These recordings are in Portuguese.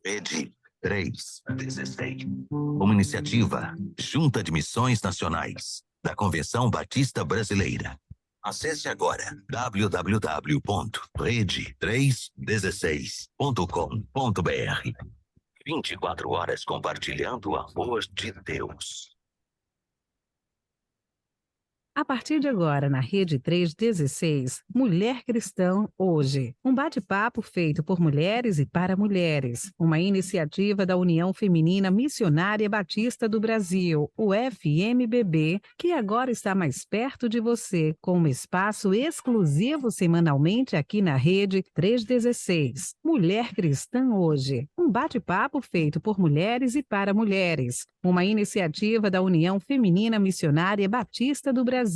Rede 316. Uma iniciativa Junta de Missões Nacionais da Convenção Batista Brasileira. Acesse agora www.rede316.com.br. 24 horas compartilhando o amor de Deus. A partir de agora, na Rede 316, Mulher Cristã Hoje. Um bate-papo feito por mulheres e para mulheres. Uma iniciativa da União Feminina Missionária Batista do Brasil, o FMBB, que agora está mais perto de você, com um espaço exclusivo semanalmente aqui na Rede 316. Mulher Cristã Hoje. Um bate-papo feito por mulheres e para mulheres. Uma iniciativa da União Feminina Missionária Batista do Brasil.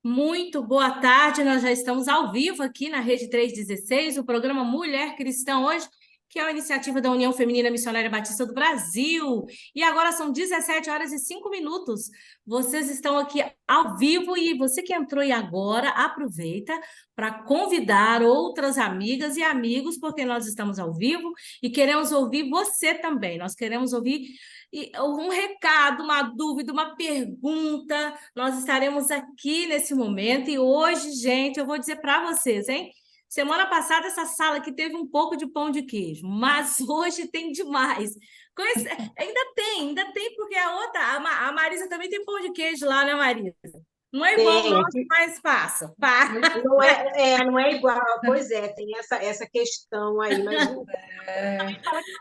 Muito boa tarde, nós já estamos ao vivo aqui na Rede 316, o programa Mulher Cristã Hoje, que é uma iniciativa da União Feminina Missionária Batista do Brasil. E agora são 17 horas e 5 minutos. Vocês estão aqui ao vivo e você que entrou aí agora, aproveita para convidar outras amigas e amigos, porque nós estamos ao vivo e queremos ouvir você também. Nós queremos ouvir um recado, uma dúvida, uma pergunta. Nós estaremos aqui nesse momento e hoje, gente, eu vou dizer para vocês, hein? Semana passada, essa sala aqui teve um pouco de pão de queijo, mas hoje tem demais. Ainda tem, porque a Marisa também tem pão de queijo lá, né, Marisa? Não é igual ao nosso, mas passa. Não é igual, pois é, tem essa questão aí, mas também fala que não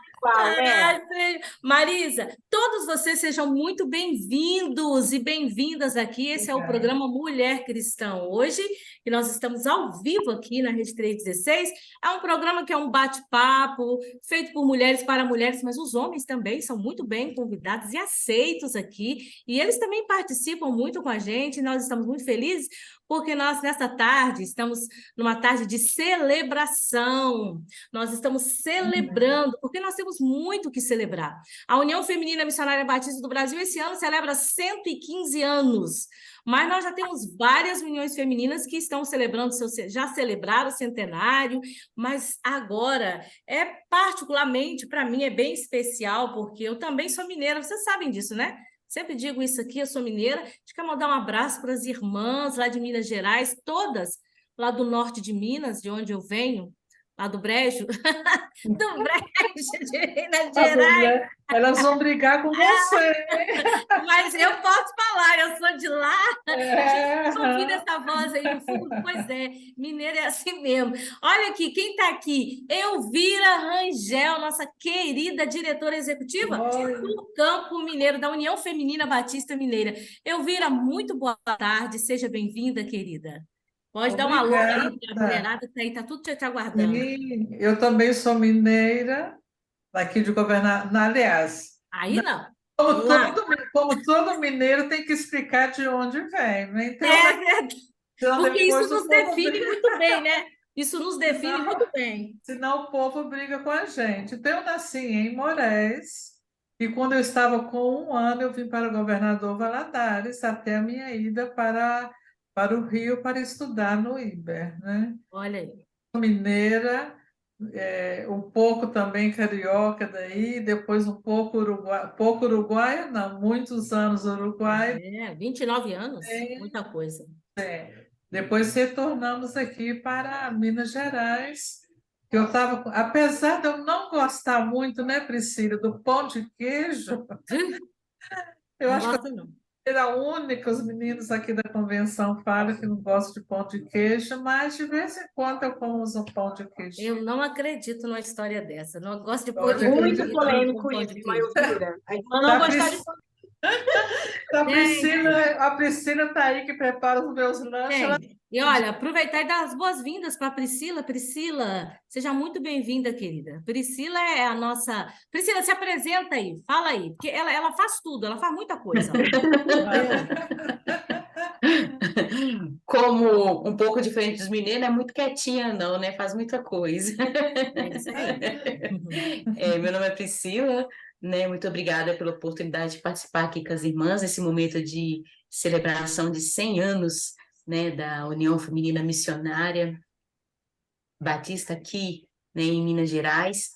é igual, Marisa, todos vocês sejam muito bem-vindos e bem-vindas aqui. Esse é o programa Mulher Cristã Hoje, e nós estamos ao vivo aqui na Rede 316. É um programa que é um bate-papo feito por mulheres para mulheres, mas os homens também são muito bem convidados e aceitos aqui, e eles também participam muito com a gente. Nós estamos muito felizes porque nós, nesta tarde, estamos numa tarde de celebração. Nós estamos celebrando, porque nós temos muito que celebrar. A União Feminina Missionária Batista do Brasil, esse ano, celebra 115 anos. Mas nós já temos várias uniões femininas que estão celebrando, já celebraram o centenário, mas agora, particularmente, para mim, é bem especial, porque eu também sou mineira, vocês sabem disso, né? Sempre digo isso aqui, eu sou mineira. A gente quer mandar um abraço para as irmãs lá de Minas Gerais, todas lá do norte de Minas, de onde eu venho, lá do Brejo, do Brejo de Minas Gerais. Elas vão brigar com você. Mas eu posso falar, eu sou de lá. A gente ouvindo essa voz aí no fundo, pois é, mineiro é assim mesmo. Olha aqui, quem está aqui? Elvira Rangel, nossa querida diretora executiva do Campo Mineiro, da União Feminina Batista Mineira. Elvira, muito boa tarde, seja bem-vinda, querida. Pode dar uma alô aí, a mulherada está aí, está tudo te aguardando. Sim, eu também sou mineira, daqui de Governador. Aliás, aí não. Como todo mineiro tem que explicar de onde vem, né? Então, então, porque isso nos define muito bem, né? Isso nos define muito bem. Senão o povo briga com a gente. Então, eu nasci em Moraes, e quando eu estava com 1 ano, eu vim para o Governador Valadares, até a minha ida para o Rio para estudar no IBER, né? Olha aí. Mineira, um pouco também carioca daí, depois um pouco uruguaia, não, muitos anos uruguaia. 29 anos, muita coisa. Depois retornamos aqui para Minas Gerais, que eu estava, apesar de eu não gostar muito, né, Priscila, do pão de queijo, eu acho que era única, os meninos aqui da convenção falam que não gostam de pão de queijo, mas de vez em quando eu como um pão de queijo. Eu não acredito numa história dessa. Não gosto de pão de queijo. Muito polêmico isso, Elvira. Eu não gostar de pão de queijo. A Priscila está aí que prepara os meus lanches. E olha, aproveitar e dar as boas-vindas para a Priscila. Priscila, seja muito bem-vinda, querida. Priscila é a nossa... Priscila, se apresenta aí, fala aí, porque ela faz tudo, ela faz muita coisa. Como um pouco diferente dos mineiros, não é muito quietinha não, né? Faz muita coisa. Meu nome é Priscila, né? Muito obrigada pela oportunidade de participar aqui com as irmãs nesse momento de celebração de 100 anos, né, da União Feminina Missionária Batista aqui né, em Minas Gerais.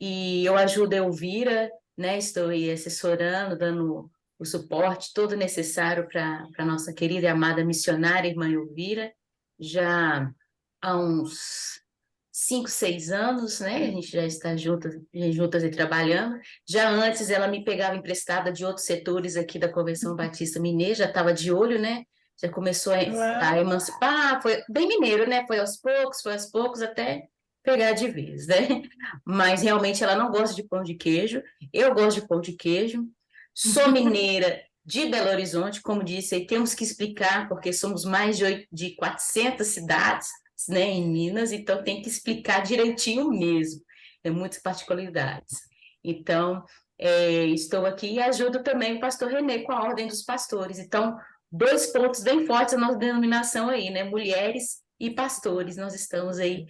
E eu ajudo a Elvira, né? Estou aí assessorando, dando o suporte todo necessário para a nossa querida e amada missionária irmã Elvira, já há uns 5, 6 anos, né? A gente já está juntas e trabalhando. Já antes ela me pegava emprestada de outros setores aqui da Convenção Batista Mineira, já estava de olho, né? Já começou a emancipar, foi bem mineiro, né? Foi aos poucos, até pegar de vez, né? Mas realmente ela não gosta de pão de queijo. Eu gosto de pão de queijo. Sou mineira de Belo Horizonte, como disse, aí temos que explicar, porque somos mais de 400 cidades, né, em Minas, então tem que explicar direitinho mesmo, tem muitas particularidades. Então, estou aqui e ajudo também o pastor Renê com a Ordem dos Pastores. Então, 2 pontos bem fortes na nossa denominação aí, né, mulheres e pastores, nós estamos aí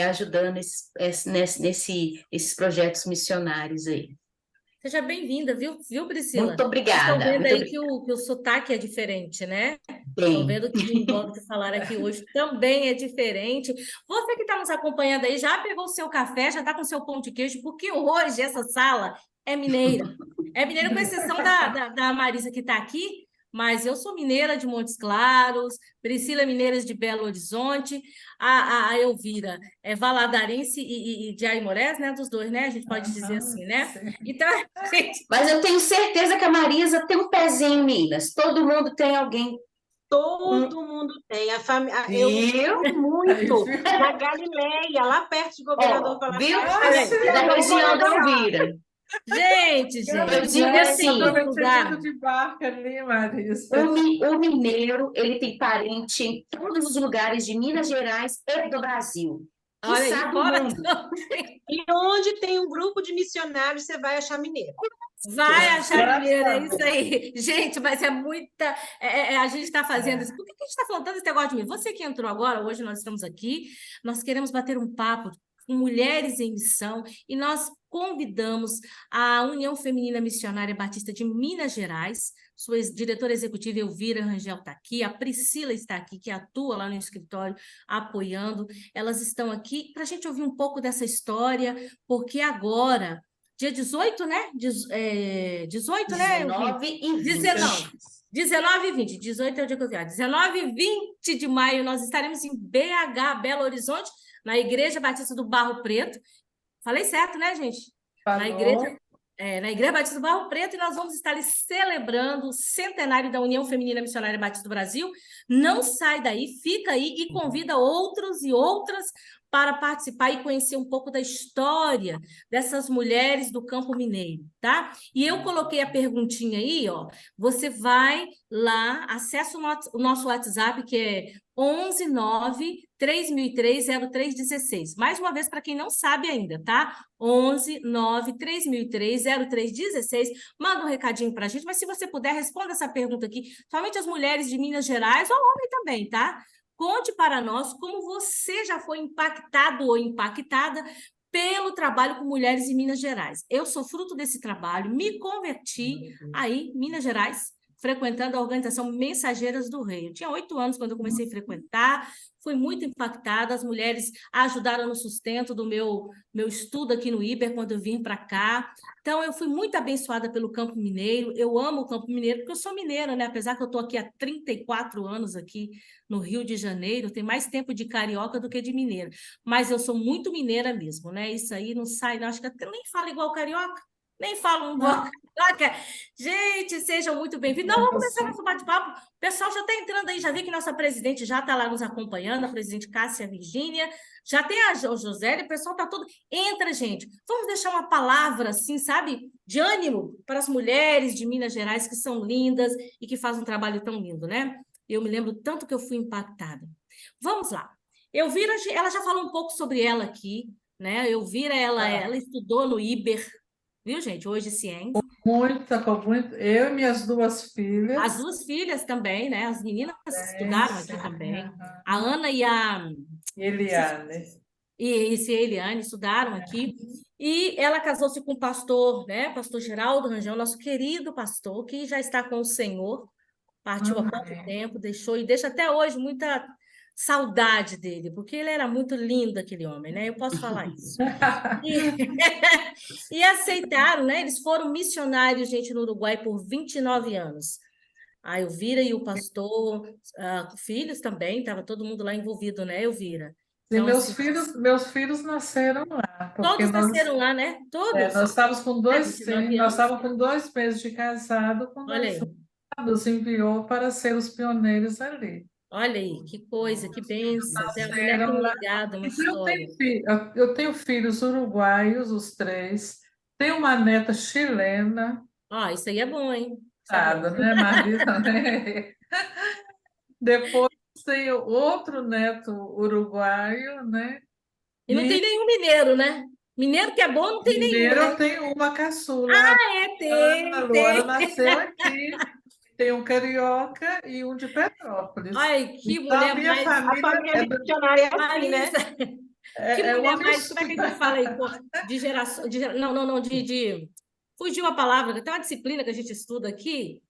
ajudando esses projetos missionários aí. Seja bem-vinda, viu, Priscila? Muito obrigada. Vocês estão vendo muito aí obrigada. que o sotaque é diferente, né? Bem. Estão vendo que o modo de falar aqui hoje também é diferente. Você que está nos acompanhando aí, já pegou o seu café, já está com o seu pão de queijo, porque hoje essa sala é mineira. É mineira com exceção da Marisa que está aqui, mas eu sou mineira de Montes Claros, Priscila é mineira de Belo Horizonte, a Elvira é valadarense e de Aimorés, né? Dos dois, né? A gente pode dizer assim, né? Sim. Então, gente, Mas eu tenho certeza que a Marisa tem um pezinho em Minas. Todo mundo tem alguém. Todo mundo tem. A família. Eu Viu? fui muito na Galileia, lá perto de Governador Viu? Valadares. Da região da Elvira. gente, Eu digo mineiro assim, tem todo Provavelmente lugar. ido de barca ali, Marisa. O mineiro, ele tem parente em todos os lugares de Minas Gerais e do Brasil. Olha aí, Quiçá do fora mundo. também. E onde tem um grupo de missionários, você vai achar mineiro. Vai achar Exatamente. mineiro, é isso aí. Gente, mas é muita. A gente está fazendo isso. Por que a gente está falando tanto esse negócio de mim? Você que entrou agora, hoje nós estamos aqui, nós queremos bater um papo com mulheres em missão e nós convidamos a União Feminina Missionária Batista de Minas Gerais, sua diretora executiva Elvira Rangel está aqui, a Priscila está aqui, que atua lá no escritório apoiando. Elas estão aqui para a gente ouvir um pouco dessa história, porque agora. Dia 18, né? 18, né? 19 e 20. 19 e 20. 18 é o dia que eu viajo. 19 e 20 de maio, nós estaremos em BH, Belo Horizonte, na Igreja Batista do Barro Preto. Falei certo, né, gente? Falou. Na Igreja Batista do Barro Preto, e nós vamos estar ali celebrando o centenário da União Feminina Missionária Batista do Brasil. Não sai daí, fica aí e convida outros e outras para participar e conhecer um pouco da história dessas mulheres do campo mineiro, tá? E eu coloquei a perguntinha aí, ó. Você vai lá, acessa o nosso WhatsApp, que é 11-9-3003-0316. Mais uma vez, para quem não sabe ainda, tá? 11-9-3003-0316. Manda um recadinho para a gente, mas se você puder, responda essa pergunta aqui. Somente as mulheres de Minas Gerais, ou homem também, tá? Conte para nós como você já foi impactado ou impactada pelo trabalho com mulheres em Minas Gerais. Eu sou fruto desse trabalho, me converti aí, Minas Gerais, frequentando a organização Mensageiras do Rei. Eu tinha 8 anos quando eu comecei a frequentar, fui muito impactada, as mulheres ajudaram no sustento do meu estudo aqui no IBER quando eu vim para cá. Então, eu fui muito abençoada pelo Campo Mineiro, eu amo o Campo Mineiro, porque eu sou mineira, né? Apesar que eu estou aqui há 34 anos aqui no Rio de Janeiro, tem mais tempo de carioca do que de mineira, mas eu sou muito mineira mesmo, né? Isso aí não sai, não, acho que eu nem falo igual carioca, nem falo um pouco. Gente, sejam muito bem-vindos. Não, vamos começar nosso bate-papo. O pessoal já está entrando aí, já vi que nossa presidente já está lá nos acompanhando, a presidente Cássia Virgínia, já tem a Josélia, o pessoal está todo... Entra, gente. Vamos deixar uma palavra, assim, sabe, de ânimo para as mulheres de Minas Gerais, que são lindas e que fazem um trabalho tão lindo, né? Eu me lembro tanto que eu fui impactada. Vamos lá. Elvira, ela já falou um pouco sobre ela aqui, né? Elvira, ela estudou no IBER, viu, gente? Hoje, ciência. Muito. Eu e minhas 2 filhas. As 2 filhas também, né? As meninas estudaram aqui também. A Ana e a... Eliane. E a Eliane estudaram aqui. E ela casou-se com o pastor, né? Pastor Geraldo Rangel, nosso querido pastor, que já está com o Senhor. Partiu há pouco tempo, deixou e deixa até hoje muita saudade dele, porque ele era muito lindo, aquele homem, né? Eu posso falar isso. E, e aceitaram, né? Eles foram missionários, gente, no Uruguai por 29 anos. A Elvira e o pastor, filhos também, estava todo mundo lá envolvido, né, Elvira? E Então, assim, meus filhos nasceram lá, porque todos nasceram lá, né? Todos. nós estávamos com É, dois, 29 nós anos. estávamos com 2 meses de casado quando Olha a aí, nos enviou para ser os pioneiros ali. olha aí, que coisa, que bênção. Ter a mulher tem Nasceram um lá. legado, uma Então, história. eu tenho filhos uruguaios, os 3. Tenho uma neta chilena, Ó, isso aí é bom, hein? Isso é bom. nada, né, Marisa? Né? Depois tenho outro neto uruguaio, né? E não tem E nenhum mineiro, né? Mineiro que é bom, não tem nenhum, mineiro né? eu tenho uma caçula, É, a Luana tem. nasceu aqui. Tem um carioca e um de Petrópolis. Ai, que Então, a mulher minha mais... A família família missionária é assim, né? Marisa, que é mulher uma mais... Como é que a mistura. gente fala aí? Pô, de geração... Não, não, não, Fugiu a palavra, tem uma disciplina que a gente estuda aqui,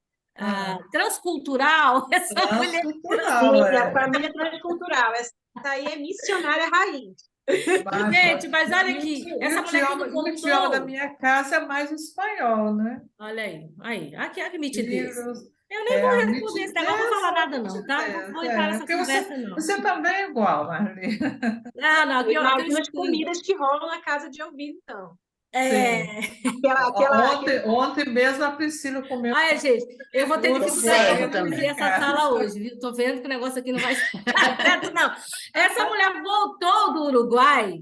transcultural, essa mulher... Transcultural, Sim, a família transcultural. Essa aí é missionária raiz. Gente, mas olha E aqui, o essa mulher quando o idioma da voltou... minha casa é mais espanhol, né? Olha aí, aqui é que mitidez. Livros, Eu nem vou a responder esse negócio, não vou falar nada não, tá? Não vou entrar nessa Porque conversa, não. você também é igual, Marli. Não, aqui eu Imagina as excluí. comidas que rolam na casa de Elvira, então. É... Ontem mesmo a Priscila comeu Olha, gente, eu vou ter que Observo reduzir também. essa sala hoje, viu? Tô vendo que o negócio aqui não vai dar certo, não. Essa mulher voltou do Uruguai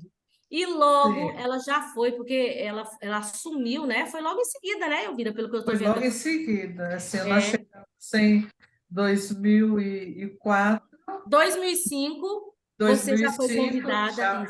e logo Sim. ela já foi, porque ela assumiu, né? Foi logo em seguida, né, Elvira, pelo que eu tô Foi vendo logo em aqui. seguida. Assim, nós chegamos em 2004, 2005, você já foi 2005, convidada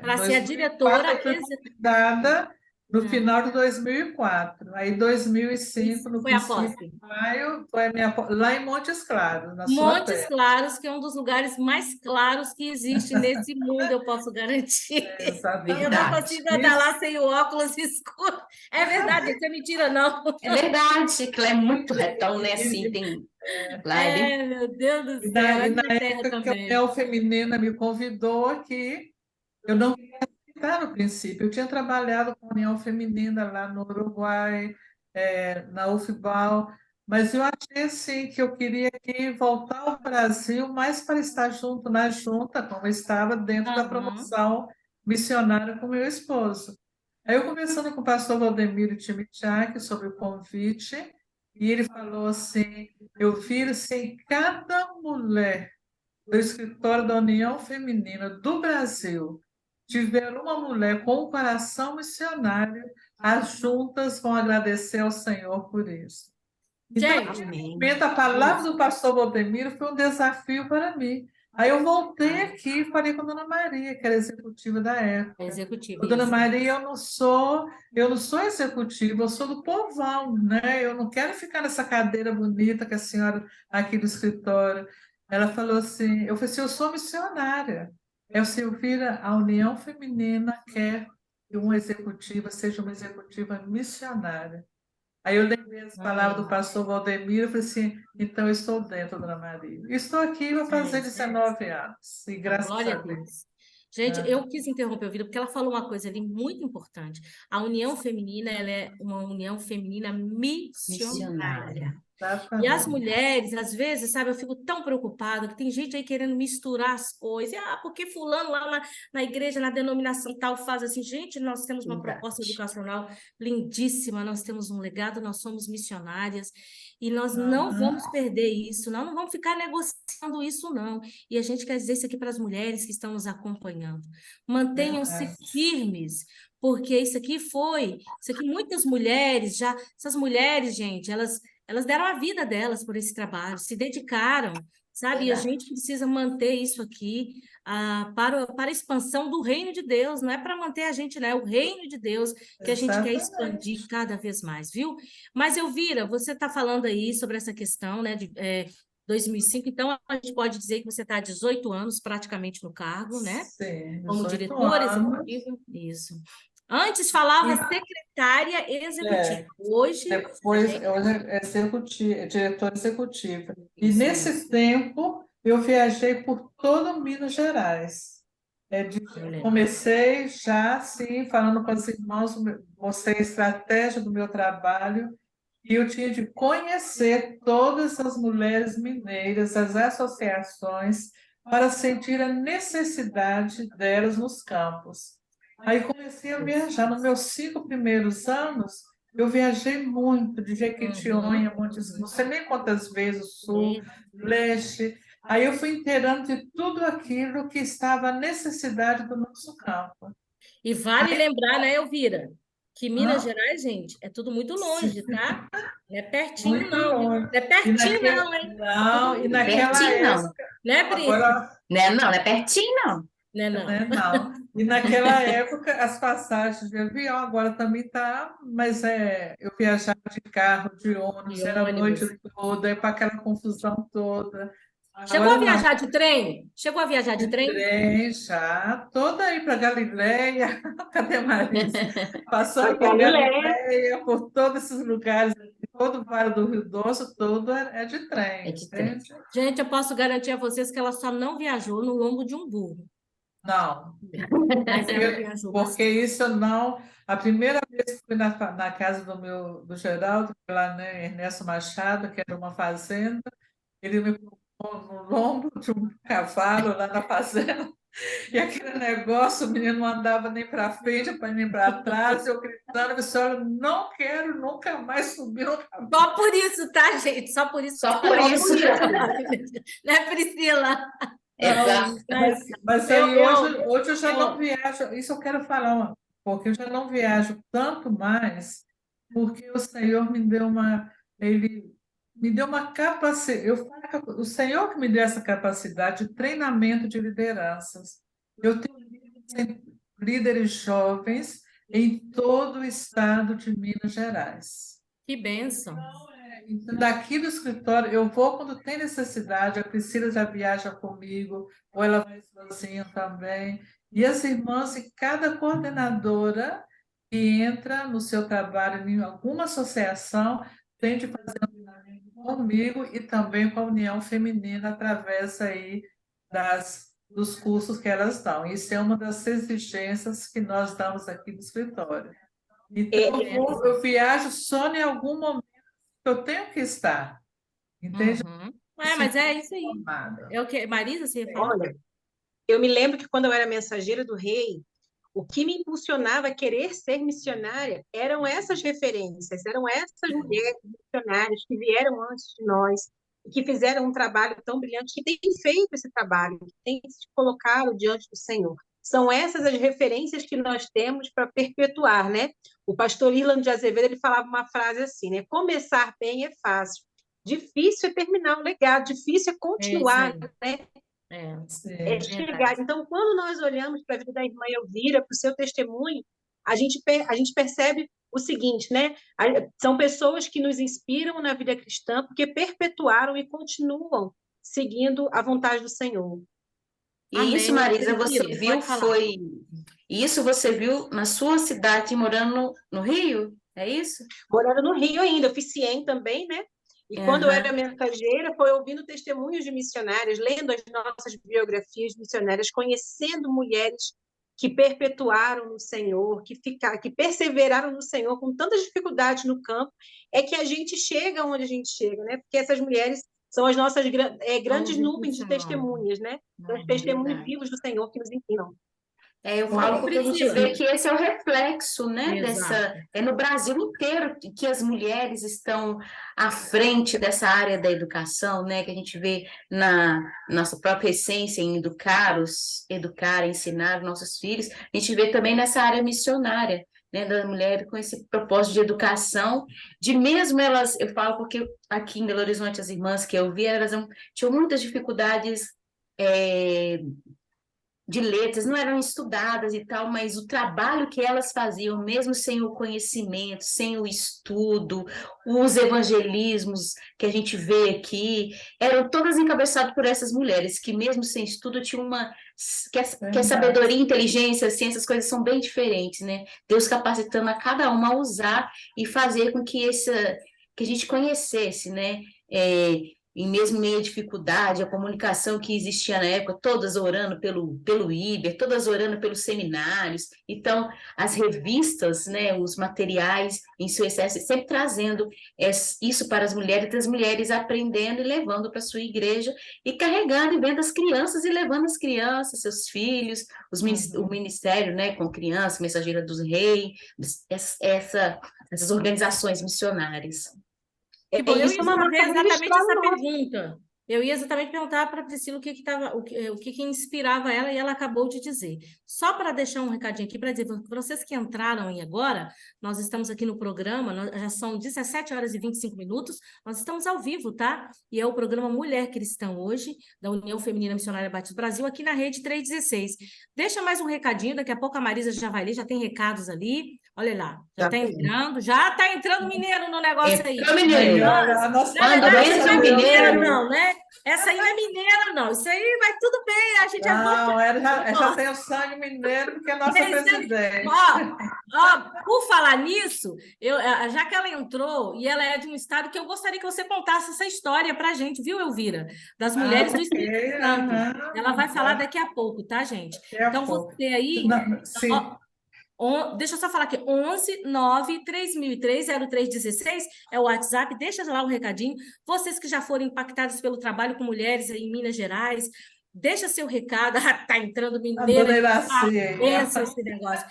para ser a 2004 eu diretora fui convidada no Ah, final de 2004. Aí, 2005, no foi a princípio posse. de maio, foi a lá em Montes Claros, na sua Montes terra. Claros, que é um dos lugares mais claros que existe nesse mundo, eu posso garantir. Eu não Exatamente. consigo andar lá sem o óculos escuro. É verdade, isso é mentira, não. É verdade, que lá é muito retão, né? Assim, tem... Lá é bem... Meu Deus do E céu, é na minha terra época que a também. União Feminina me convidou aqui, eu não queria aceitar no princípio. Eu tinha trabalhado com a União Feminina lá no Uruguai, na UFBAL, mas eu achei assim, que eu queria aqui voltar ao Brasil mais para estar junto na junta, como eu estava dentro da Aham. promoção missionária com meu esposo. Aí eu conversando com o pastor Valdemiro Timichak sobre o convite, e ele falou assim, eu vi assim, cada mulher do escritório da União Feminina do Brasil tiver uma mulher com um coração missionário, as juntas vão agradecer ao Senhor por isso. Então, Gente, momento, a palavra do pastor Valdemiro foi um desafio para mim. Aí eu voltei aqui e falei com a dona Maria, que era executiva da época. executivo, Dona isso. Maria, eu não sou executiva, eu sou do povão, né? Eu não quero ficar nessa cadeira bonita que a senhora aqui do escritório. Ela falou assim, eu falei assim, eu sou missionária. Eu, Silvira, a União Feminina quer que uma executiva seja uma executiva missionária. Aí eu lembrei as palavras do pastor Valdemiro, eu falei assim, então eu estou dentro, Dona Maria. Estou aqui, vou fazer 19 anos, e graças Glória a a Deus. Deus. Gente, eu quis interromper o vídeo porque ela falou uma coisa ali muito importante. A união feminina, ela é uma união feminina missionária. E as Exatamente. mulheres, às vezes, sabe, eu fico tão preocupada que tem gente aí querendo misturar as coisas. Porque fulano lá na igreja, na denominação tal, faz assim. Gente, nós temos uma proposta educacional lindíssima, nós temos um legado, nós somos missionárias e nós não vamos perder isso, nós não vamos ficar negociando isso, não. E a gente quer dizer isso aqui para as mulheres que estão nos acompanhando. Mantenham-se firmes, porque isso aqui muitas mulheres já, essas mulheres, gente, elas deram a vida delas por esse trabalho, se dedicaram, sabe? E a gente precisa manter isso aqui para a expansão do reino de Deus, não é para manter a gente, né? É o reino de Deus que a gente quer expandir cada vez mais, viu? Mas, Elvira, você está falando aí sobre essa questão, né, de 2005, então a gente pode dizer que você está há 18 anos praticamente no cargo, né? Sim, Como 18 diretora anos. executiva. Isso. Antes falava secretária executiva. Hoje Depois, hoje é diretora executiva. E Isso nesse tempo, Eu viajei por todo Minas Gerais. Comecei já, sim, falando com os irmãos, mostrei a estratégia do meu trabalho, e eu tinha de conhecer todas as mulheres mineiras, as associações, para sentir a necessidade delas nos campos. Aí comecei a viajar. Nos meus 5 primeiros anos, eu viajei muito, de Jequitinhonha, Montes, não sei nem quantas vezes, o Sul, Leste. Aí eu fui inteirando de tudo aquilo que estava à necessidade do nosso campo. E vale lembrar, né, Elvira, que Minas Hã? Gerais, gente, é tudo muito longe, tá? Não é pertinho, Muito não, viu? longe. Não é pertinho, não, hein? Não, e Tudo naquela Pertinho, não. época, né, Pri? agora, Não é pertinho, não. Né, não. né, não. E naquela época, as passagens de avião, agora também está, mas eu viajava de carro, de ônibus, De era a noite ônibus. toda, para aquela confusão toda. Chegou a Agora não, viajar de trem? Chegou a viajar de trem? trem já, toda aí para Galileia, cadê Marisa? Passando Para por Galileia. Galileia, por todos esses lugares, todo o Vale do Rio Doce, todo é de trem. É de trem. Entende? Gente, eu posso garantir a vocês que ela só não viajou no lombo de um burro. Não, Mas ela viajou porque bastante. isso não. A primeira vez que fui na casa do Geraldo, lá, né, Ernesto Machado, que era uma fazenda, ele me colocou no lombo de um cavalo lá na fazenda, e aquele negócio, o menino não andava nem para frente, nem para trás, eu gritando, eu disse, olha, não quero nunca mais subir no cavalo. Só por isso, tá, gente? Só por isso. Só por isso. Né, Priscila? Exato. Mas Eu- aí hoje eu já eu- não viajo, isso eu quero falar, porque eu já não viajo tanto mais, porque o Senhor ele me deu uma capacidade, o Senhor que me deu essa capacidade de treinamento de lideranças. Eu tenho líderes jovens em todo o estado de Minas Gerais. Que bênção. Então, daqui do escritório, eu vou quando tem necessidade, a Priscila já viaja comigo, ou ela vai sozinha também. E as irmãs, e cada coordenadora que entra no seu trabalho em alguma associação, tem de fazer um treinamento comigo e também com a União Feminina, através aí dos cursos que elas dão. Isso é uma das exigências que nós damos aqui no escritório. Então, eu viajo só em algum momento que eu tenho que estar, entende? Uhum. Mas é isso aí. Formada. É o que? Marisa, você ia falar? Olha, eu me lembro que quando eu era mensageira do rei, o que me impulsionava a querer ser missionária eram essas referências, eram essas mulheres missionárias que vieram antes de nós, e que fizeram um trabalho tão brilhante, que têm feito esse trabalho, que têm se colocado diante do Senhor. São essas as referências que nós temos para perpetuar, né? O pastor Irlando de Azevedo, ele falava uma frase assim, né? Começar bem é fácil, difícil é terminar o legado, difícil é continuar, né? É Chegar. verdade. Então, quando nós olhamos para a vida da irmã Elvira, para o seu testemunho, a gente percebe o seguinte, né? São pessoas que nos inspiram na vida cristã porque perpetuaram e continuam seguindo a vontade do Senhor. E Amém. isso, Marisa, você Priscila, viu, pode falar. isso você viu na sua cidade, morando no Rio? É isso? Morando no Rio ainda, eu fiz CIEM também, né? E quando eu era mensageira, foi ouvindo testemunhos de missionárias, lendo as nossas biografias de missionárias, conhecendo mulheres que perpetuaram no Senhor, que perseveraram no Senhor com tantas dificuldades no campo, é que a gente chega onde a gente chega, né? Porque essas mulheres são as nossas grandes nuvens de testemunhas, né? São os testemunhos vivos do Senhor que nos ensinam. Eu falo porque a gente vê que esse é o reflexo, né, no Brasil inteiro que as mulheres estão à frente dessa área da educação, né, que a gente vê na nossa própria essência em educar, ensinar nossos filhos, a gente vê também nessa área missionária, né, da mulher com esse propósito de educação, de mesmo elas, eu falo porque aqui em Belo Horizonte as irmãs que eu vi, elas tinham muitas dificuldades de letras, não eram estudadas e tal, mas o trabalho que elas faziam, mesmo sem o conhecimento, sem o estudo, os evangelismos que a gente vê aqui, eram todas encabeçadas por essas mulheres, que mesmo sem estudo tinham que a sabedoria, inteligência, assim, essas coisas são bem diferentes, né? Deus capacitando a cada uma a usar e fazer com que a gente conhecesse, né? e mesmo meio dificuldade, a comunicação que existia na época, todas orando pelo Iber, todas orando pelos seminários. Então, as revistas, né, os materiais em seu excesso, sempre trazendo isso para as mulheres aprendendo e levando para a sua igreja e carregando e vendo as crianças e levando as crianças, seus filhos, o ministério, né, com crianças, Mensageira dos Reis, essas organizações missionárias. Que bom, eu Isso ia é uma fazer marca exatamente registral essa nossa. pergunta. Eu ia exatamente perguntar para a Priscila o que inspirava ela, e ela acabou de dizer. Só para deixar um recadinho aqui, para dizer, para vocês que entraram aí agora, nós estamos aqui no programa, já são 17 horas e 25 minutos, nós estamos ao vivo, tá? E é o programa Mulher Cristã hoje, da União Feminina Missionária Batista do Brasil, aqui na Rede 316. Deixa mais um recadinho, daqui a pouco a Marisa já vai ler, já tem recados ali. Olha lá, já está entrando mineiro no negócio aí. Entrou mineiro. A nossa, Na verdade, Entra não é mineira, mineiro. não, né? Essa aí não é mineira, não. Isso aí vai tudo bem, a gente é não, já tem o sangue mineiro, porque é a nossa presidente. Por falar nisso, já que ela entrou e ela é de um estado que eu gostaria que você contasse essa história para a gente, viu, Elvira? Das mulheres do Espírito Santo. Ela vai falar daqui a pouco, tá, gente? Então, você aí... Sim. Deixa eu só falar aqui, 11 9 3003 0316 é o WhatsApp, deixa lá um recadinho. Vocês que já foram impactados pelo trabalho com mulheres em Minas Gerais, deixa seu recado. Tá entrando mineira. Pensa esse negócio.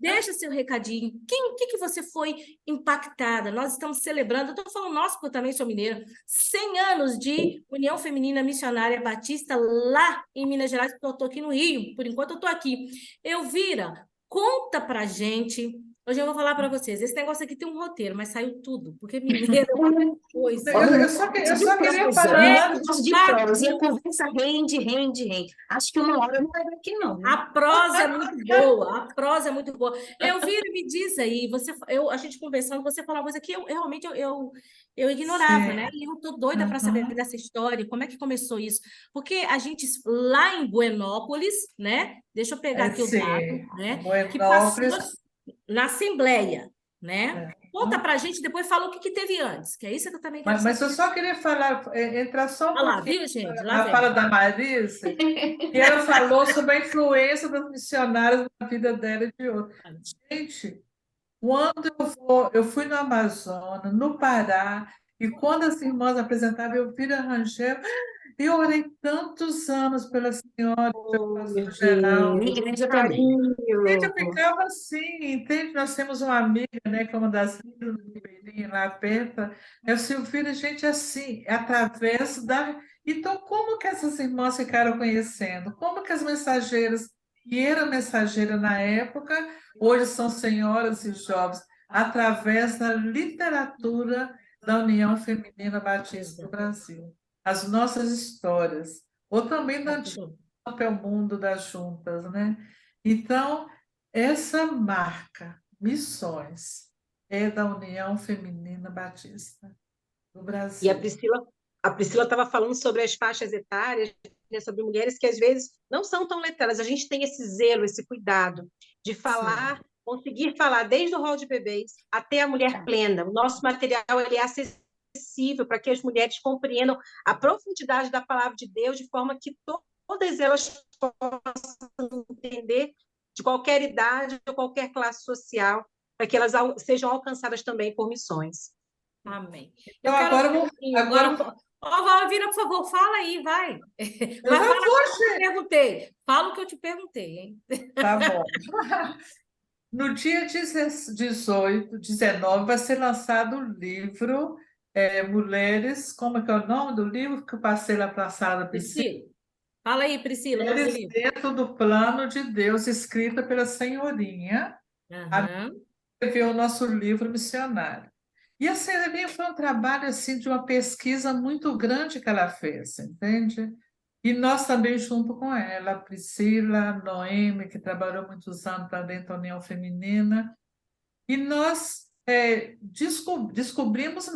Deixa seu recadinho. O que você foi impactada? Nós estamos celebrando, eu estou falando nós, porque eu também sou mineira, 100 anos de União Feminina Missionária Batista lá em Minas Gerais, porque eu estou aqui no Rio, por enquanto eu estou aqui. Elvira, conta pra gente. Hoje eu vou falar para vocês. Esse negócio aqui tem um roteiro, mas saiu tudo, porque mineiro é uma coisa. Eu só queria falar de prosa. E a conversa rende. Acho que uma hora não vai aqui, não. A prosa é muito boa. A prosa é muito boa. Elvira, me diz aí, a gente conversando, você falou uma coisa que realmente eu ignorava, né? E eu tô doida para saber dessa história, como é que começou isso? Porque a gente, lá em Buenópolis, né? Deixa eu pegar aqui o dado, né? Que passou na Assembleia, né? Conta pra gente, depois fala o que teve antes, que é isso que eu também quero saber. Mas eu só queria falar, entrar só um pouquinho lá, viu, gente? na fala da Marisa, que ela falou sobre a influência das missionárias na vida dela e de outros. Gente, quando eu fui no Amazonas, no Pará, e quando as irmãs apresentavam Elvira Rangel, eu orei tantos anos pela senhora, pelo pastor geral. Igreja também. Gente, eu ficava assim, entende? Nós temos uma amiga, né, que é uma das filhas do Ribeirinho, lá perto. Eu Silvira, gente, assim, através da... Então, como que essas irmãs ficaram conhecendo? Como que as mensageiras, que eram mensageiras na época, hoje são senhoras e jovens, através da literatura da União Feminina Batista do Brasil. As nossas histórias, ou também da Antiga Mundo das Juntas, né? Então, essa marca, Missões, é da União Feminina Batista do Brasil. E a Priscila estava falando sobre as faixas etárias, né, sobre mulheres que às vezes não são tão letradas. A gente tem esse zelo, esse cuidado de falar, conseguir falar desde o rol de bebês até a mulher plena. O nosso material ele é acessível para que as mulheres compreendam a profundidade da palavra de Deus de forma que todas elas possam entender de qualquer idade ou qualquer classe social, para que elas sejam alcançadas também por missões. Amém. Então, Valvira, por favor, fala aí, vai. Mas fala o que eu te perguntei. Fala o que eu te perguntei, hein? Tá bom. No dia 19, vai ser lançado o livro Mulheres, como é que é o nome do livro que eu passei lá para a sala, Priscila? Fala aí, Priscila. Mulheres dentro do plano de Deus, escrita pela senhorinha. Escreveu o nosso livro missionário. E a senhorinha foi um trabalho assim, de uma pesquisa muito grande que ela fez, entende? E nós também, junto com ela, a Priscila, a Noemi, que trabalhou muitos anos para dentro da União Feminina, e nós descobrimos,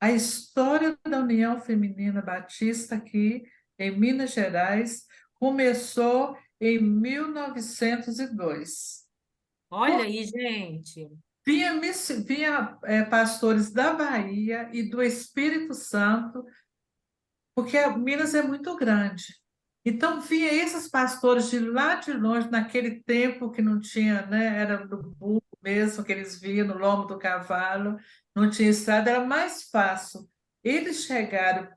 a história da União Feminina Batista aqui em Minas Gerais começou em 1902. Olha aí, gente! Vinha pastores da Bahia e do Espírito Santo porque Minas é muito grande. Então, vinha esses pastores de lá de longe, naquele tempo que não tinha, né? Era do burro mesmo, que eles vinham no lombo do cavalo, não tinha estrada, era mais fácil. Eles chegaram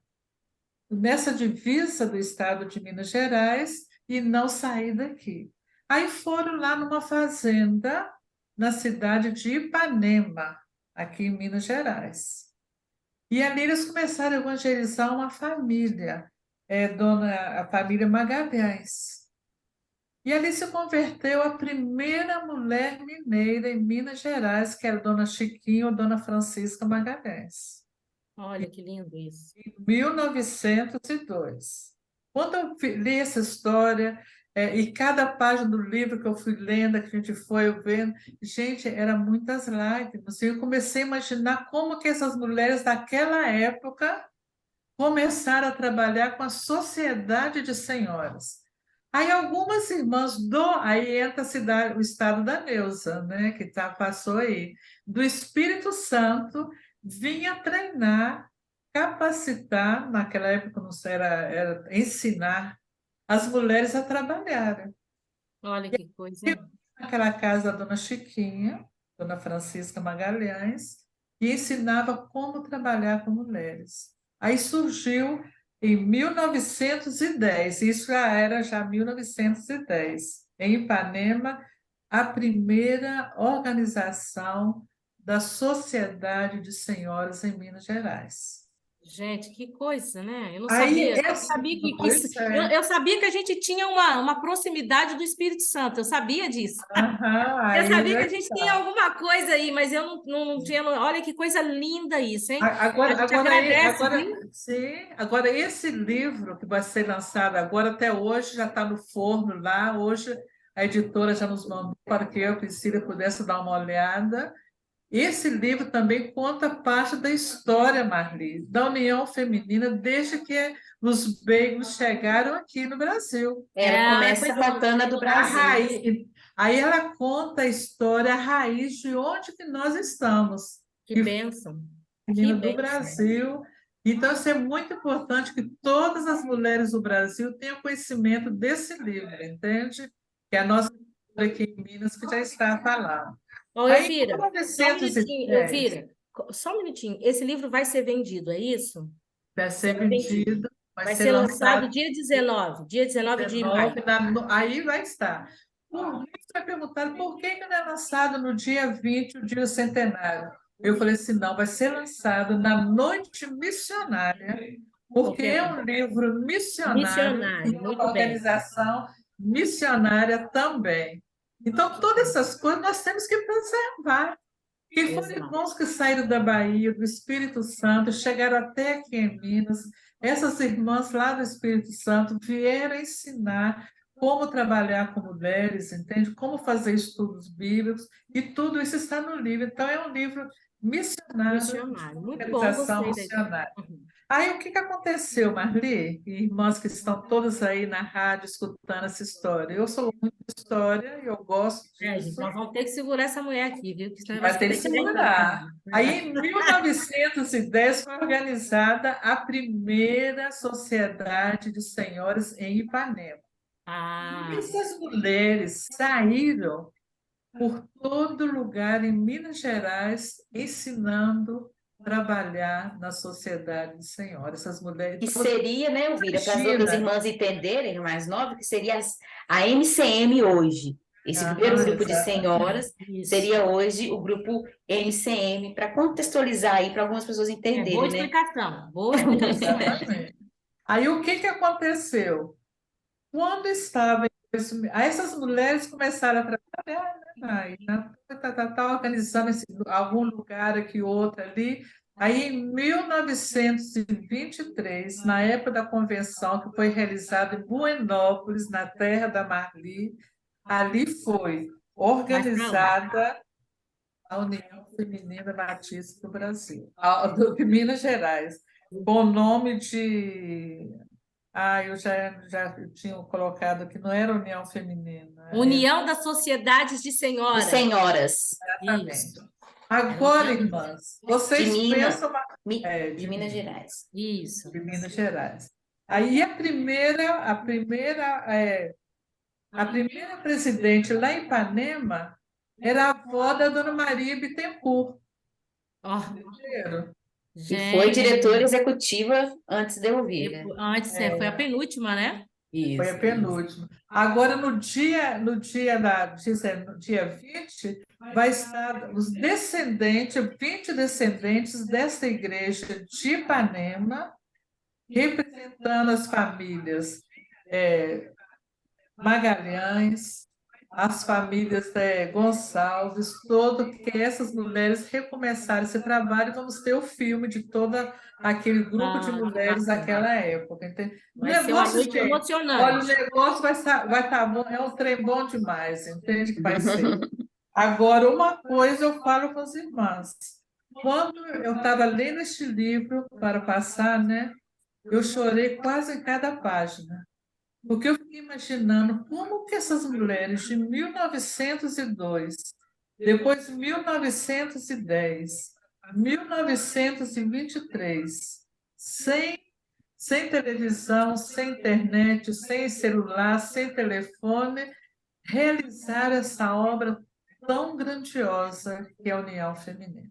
nessa divisa do estado de Minas Gerais e não sair daqui. Aí foram lá numa fazenda na cidade de Ipanema, aqui em Minas Gerais. E ali eles começaram a evangelizar uma família, a família Magalhães. E ali se converteu a primeira mulher mineira em Minas Gerais, que era Dona Chiquinha ou Dona Francisca Magalhães. Olha que lindo isso. 1902. Quando eu li essa história, e cada página do livro que eu fui lendo, que a gente foi vendo, gente, eram muitas lágrimas. E eu comecei a imaginar como que essas mulheres daquela época começaram a trabalhar com a sociedade de senhoras. Aí algumas irmãs aí entra a cidade, o estado da Neuza, né, que passou aí, do Espírito Santo, vinha treinar, capacitar, naquela época não sei, era ensinar as mulheres a trabalharem. Olha que coisa. Naquela casa da Dona Chiquinha, Dona Francisca Magalhães, e ensinava como trabalhar com mulheres. Aí surgiu em 1910, isso já era 1910, em Ipanema, a primeira organização da Sociedade de Senhoras em Minas Gerais. Gente, que coisa, né? Eu não Aí, sabia. Eu sabia que a gente tinha uma proximidade do Espírito Santo. Eu sabia disso. Eu aí sabia que vai a gente estar. tinha alguma coisa aí, mas eu não tinha. Olha que coisa linda isso, hein? A Agora, gente agradece, agora, viu? sim, agora esse livro que vai ser lançado agora, até hoje, já está no forno lá. Hoje a editora já nos mandou para que eu e a Priscila pudesse dar uma olhada. Esse livro também conta parte da história, Marli, da União Feminina, desde que os beigos chegaram aqui no Brasil. Começa contando a do A Brasil. raiz, aí ela conta a história, a raiz de onde que nós estamos. Que bênção. Menina do bênção. Brasil. Então, isso é muito importante que todas as mulheres do Brasil tenham conhecimento desse livro, entende? Que é a nossa história aqui em Minas, que já está falando. Ô, Aí, Elvira, em só um minutinho, 1910, Elvira, só um minutinho. Esse livro vai ser vendido, é isso? vai ser Será vendido. vendido, Vai ser lançado dia 19 de maio. 19, aí vai estar. Você vai perguntar por que não é lançado no dia 20, o dia centenário? Eu falei assim, não, vai ser lançado na Noite Missionária, porque é um livro missionário e Missionário, uma muito bem. organização missionária também. Então, todas essas coisas nós temos que preservar. Que foram Exato. irmãos que saíram da Bahia, do Espírito Santo, chegaram até aqui em Minas. Essas irmãs lá do Espírito Santo vieram ensinar como trabalhar com mulheres, entende? Como fazer estudos bíblicos, e tudo isso está no livro. Então, é um livro missionário, Missionário. Muito bom, organização gostei da ideia. missionária. Aí, o que aconteceu, Marli? E irmãs que estão todas aí na rádio escutando essa história. Eu sou muito de história e eu gosto Gente, disso. nós vamos ter que segurar essa mulher aqui, viu? Que senão Vai ter que ficar segurar. deitada. Aí, em 1910, foi organizada a primeira Sociedade de Senhoras em Ipanema. E essas mulheres saíram por todo lugar em Minas Gerais ensinando a trabalhar na Sociedade de Senhoras. Essas mulheres. Que seria, né, Elvira, para as Imagina. outras irmãs entenderem, mais nova, que seria a MCM hoje. Esse primeiro grupo de senhoras seria hoje o grupo MCM, para contextualizar aí, para algumas pessoas entenderem, Boa né? explicação, boa explicação. Exatamente. Aí, o que aconteceu? Quando estava... Aí essas mulheres começaram a trabalhar, né? Aí, organizando algum lugar aqui, outro ali. Aí, em 1923, na época da convenção que foi realizada em Buenópolis, na terra da Marli, ali foi organizada a União Feminina Batista do Brasil, de Minas Gerais, com o nome de... eu já tinha colocado que não era União Feminina. União das Sociedades de Senhoras. De senhoras. Exatamente. Isso. Agora, irmãs, vocês De Minas. pensam... De Minas Gerais. Isso. De Minas Gerais. Aí a primeira presidente lá em Ipanema era a avó da Dona Maria Bittencourt. Ó, Entenderam? E foi gente, diretora executiva antes de Elvira. antes, foi a penúltima, né? Foi a Isso. penúltima. Agora, no dia 20, vai estar os descendentes, 20 descendentes dessa igreja de Ipanema, representando as famílias Magalhães, as famílias Gonçalves, que essas mulheres recomeçaram esse trabalho, e vamos ter o filme de todo aquele grupo de mulheres daquela época. Entende? O Vai ser uma negócio, noite gente, olha, o emocionante. negócio vai estar bom, é um trem bom demais, entende que vai ser. Agora, uma coisa eu falo com as irmãs. Quando eu estava lendo este livro para passar, né, eu chorei quase em cada página. Porque eu fiquei imaginando como que essas mulheres de 1902, depois 1910, 1923, sem televisão, sem internet, sem celular, sem telefone, realizaram essa obra tão grandiosa que é a União Feminina.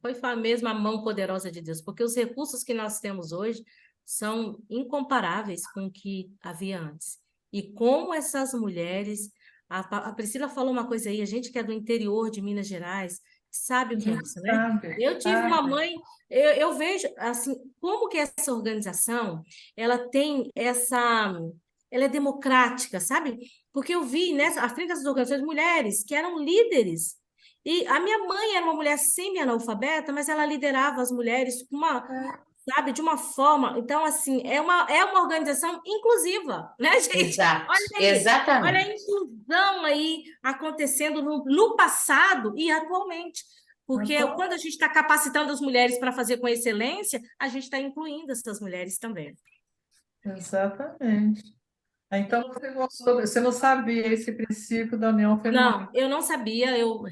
Foi mesmo a mão poderosa de Deus, porque os recursos que nós temos hoje são incomparáveis com o que havia antes. E como essas mulheres... A Priscila falou uma coisa aí, a gente que é do interior de Minas Gerais, sabe o que é isso, né? Sabe? Eu tive uma mãe, eu vejo assim, como que essa organização, ela tem ela é democrática, sabe? Porque eu vi à frente dessas organizações mulheres que eram líderes. E a minha mãe era uma mulher semi-analfabeta, mas ela liderava as mulheres com sabe, de uma forma. Então, assim, é uma organização inclusiva, né, gente? Exato, Olha aí, exatamente. olha a inclusão aí acontecendo no passado e atualmente. Porque quando a gente está capacitando as mulheres para fazer com excelência, a gente está incluindo essas mulheres também. Exatamente. Então, você não sabia esse princípio da união feminina. Não, eu não sabia, eu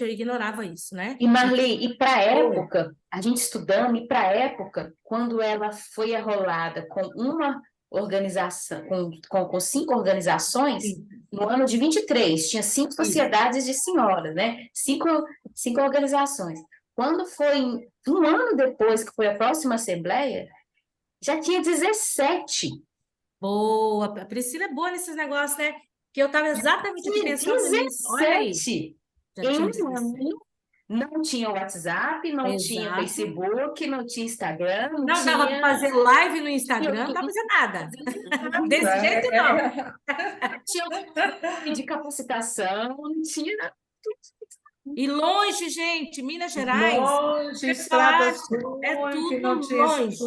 ignorava isso, né? E Marli, e para a época, a gente estudando, e para a época, quando ela foi arrolada com uma organização, com 5 organizações, Sim. no ano de 23, tinha 5 sociedades de senhoras, né? 5 organizações. Quando foi um ano depois, que foi a próxima assembleia, já tinha 17. Boa, a Priscila é boa nesses negócios, né? Que eu estava exatamente aqui pensando nisso. Olha aí. 17. Já tinha Em um 17. ano, não tinha WhatsApp, não tinha Exato. Facebook, não tinha Instagram, Não dava para fazer live no Instagram, não dava para fazer nada. Desse jeito, não. Tinha de capacitação, não tinha nada. E longe, gente, Minas Gerais. Longe, estradas ruins, que não tudo tinha longe.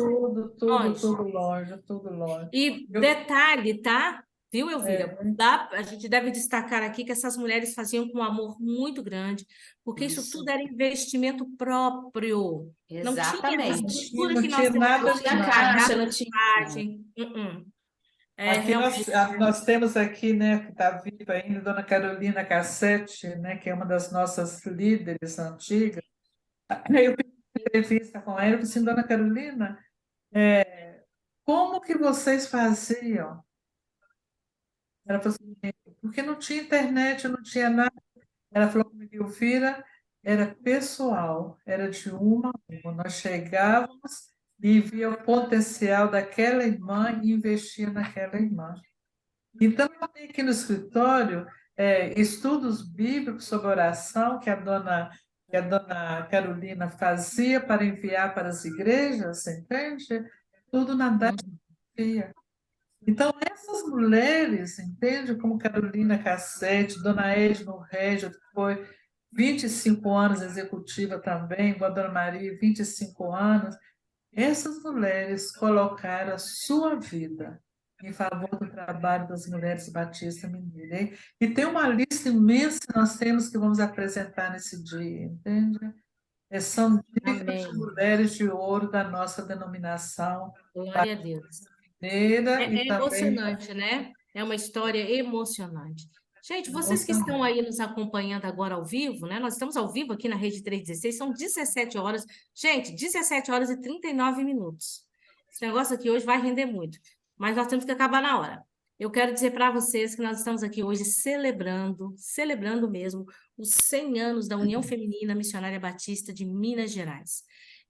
tudo longe. E detalhe, tá? Viu, Elvira? A gente deve destacar aqui que essas mulheres faziam com um amor muito grande, porque isso tudo era investimento próprio. Exatamente. Não tinha essa estrutura Não que nós tinha temos nada, hoje Não tinha de caixa, não tinha. passagem. Aqui Realmente. nós temos aqui, né, que está viva ainda, Dona Carolina Cassetti, né, que é uma das nossas líderes antigas. Eu fiz uma entrevista com ela, eu falei assim, Dona Carolina, como que vocês faziam? Ela falou assim, porque não tinha internet, não tinha nada. Ela falou comigo, Elvira, era pessoal, era de uma a uma. Nós chegávamos e via o potencial daquela irmã e investia naquela irmã. Então, eu tenho aqui no escritório estudos bíblicos sobre oração que a dona Carolina fazia para enviar para as igrejas, entende? Tudo na dia. Então, essas mulheres, entende? Como Carolina Cassetti, Dona Edno Reggio, que foi 25 anos executiva também, igual a Dona Maria, 25 anos, essas mulheres colocaram a sua vida em favor do trabalho das mulheres batistas mineiras. E tem uma lista imensa que nós temos que vamos apresentar nesse dia, entende? São dignas de mulheres de ouro da nossa denominação. Glória a Deus. Mineira É e também... emocionante, né? É uma história emocionante. Gente, vocês que estão aí nos acompanhando agora ao vivo, né? Nós estamos ao vivo aqui na Rede 316, são 17 horas. Gente, 17 horas e 39 minutos. Esse negócio aqui hoje vai render muito, mas nós temos que acabar na hora. Eu quero dizer para vocês que nós estamos aqui hoje celebrando mesmo os 100 anos da União Feminina Missionária Batista de Minas Gerais.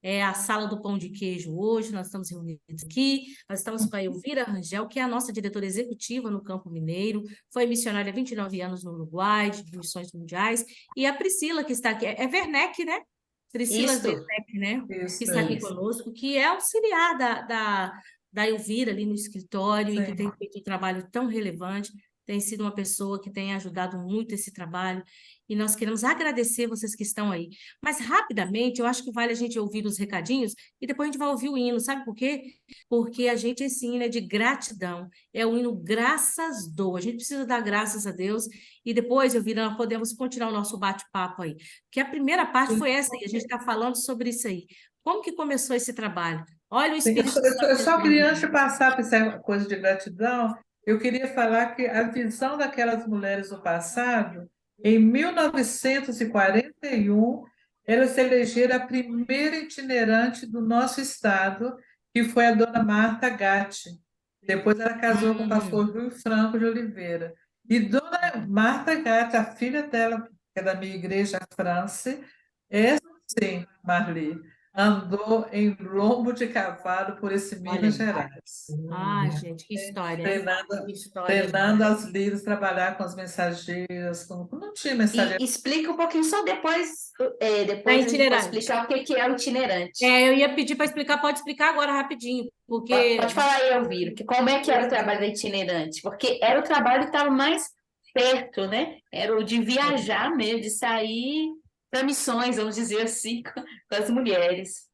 É a Sala do Pão de Queijo hoje, nós estamos reunidos aqui, nós estamos com a Elvira Rangel, que é a nossa diretora executiva no Campo Mineiro, foi missionária há 29 anos no Uruguai, de missões mundiais, e a Priscila, que está aqui, é Werneck, né? Priscila Isso. Werneck, né? Isso, Que está aqui isso. conosco, que é auxiliar da Elvira ali no escritório e que Sim. tem feito um trabalho tão relevante, tem sido uma pessoa que tem ajudado muito esse trabalho, e nós queremos agradecer vocês que estão aí. Mas, rapidamente, eu acho que vale a gente ouvir os recadinhos e depois a gente vai ouvir o hino, sabe por quê? Porque esse hino é de gratidão, é o hino Graças Dou. A gente precisa dar graças a Deus e depois, Elvira, nós podemos continuar o nosso bate-papo aí. Porque a primeira parte foi essa aí, a gente está falando sobre isso aí. Como que começou esse trabalho? Olha o Sim, Espírito eu só Santo. queria, antes de passar para essa coisa de gratidão, eu queria falar que a visão daquelas mulheres do passado, em 1941, elas elegeram a primeira itinerante do nosso estado, que foi a dona Marta Gatti. Depois ela casou com o pastor Rui Franco de Oliveira. E dona Marta Gatti, a filha dela, que é da minha igreja, a France, essa sim, Marli, andou em lombo de cavalo por esse Minas Olha. Gerais, Ai, gente, que história. treinando, Que história. treinando as líderes, trabalhar com as mensageiras, não tinha mensageira. E explica um pouquinho só depois, Da depois a gente pode itinerante. explicar o que é o itinerante. Eu ia pedir para explicar, pode explicar agora rapidinho, porque Pode falar aí, Elvira, que como é que era o trabalho da itinerante? Porque era o trabalho que estava mais perto, né? Era o de viajar mesmo, de sair para missões, vamos dizer assim, com as mulheres.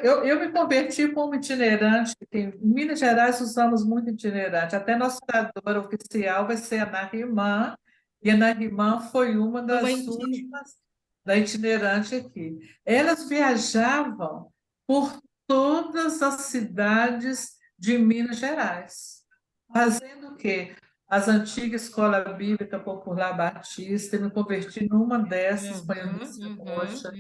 Eu me converti como itinerante, porque em Minas Gerais usamos muito itinerante, até nossa oradora oficial vai ser a Narimã, e a Narimã foi uma das últimas da itinerante aqui. Elas viajavam por todas as cidades de Minas Gerais, fazendo o quê? As antigas escola bíblica popular batista, eu me converti numa dessas, foi a Eunice Rocha,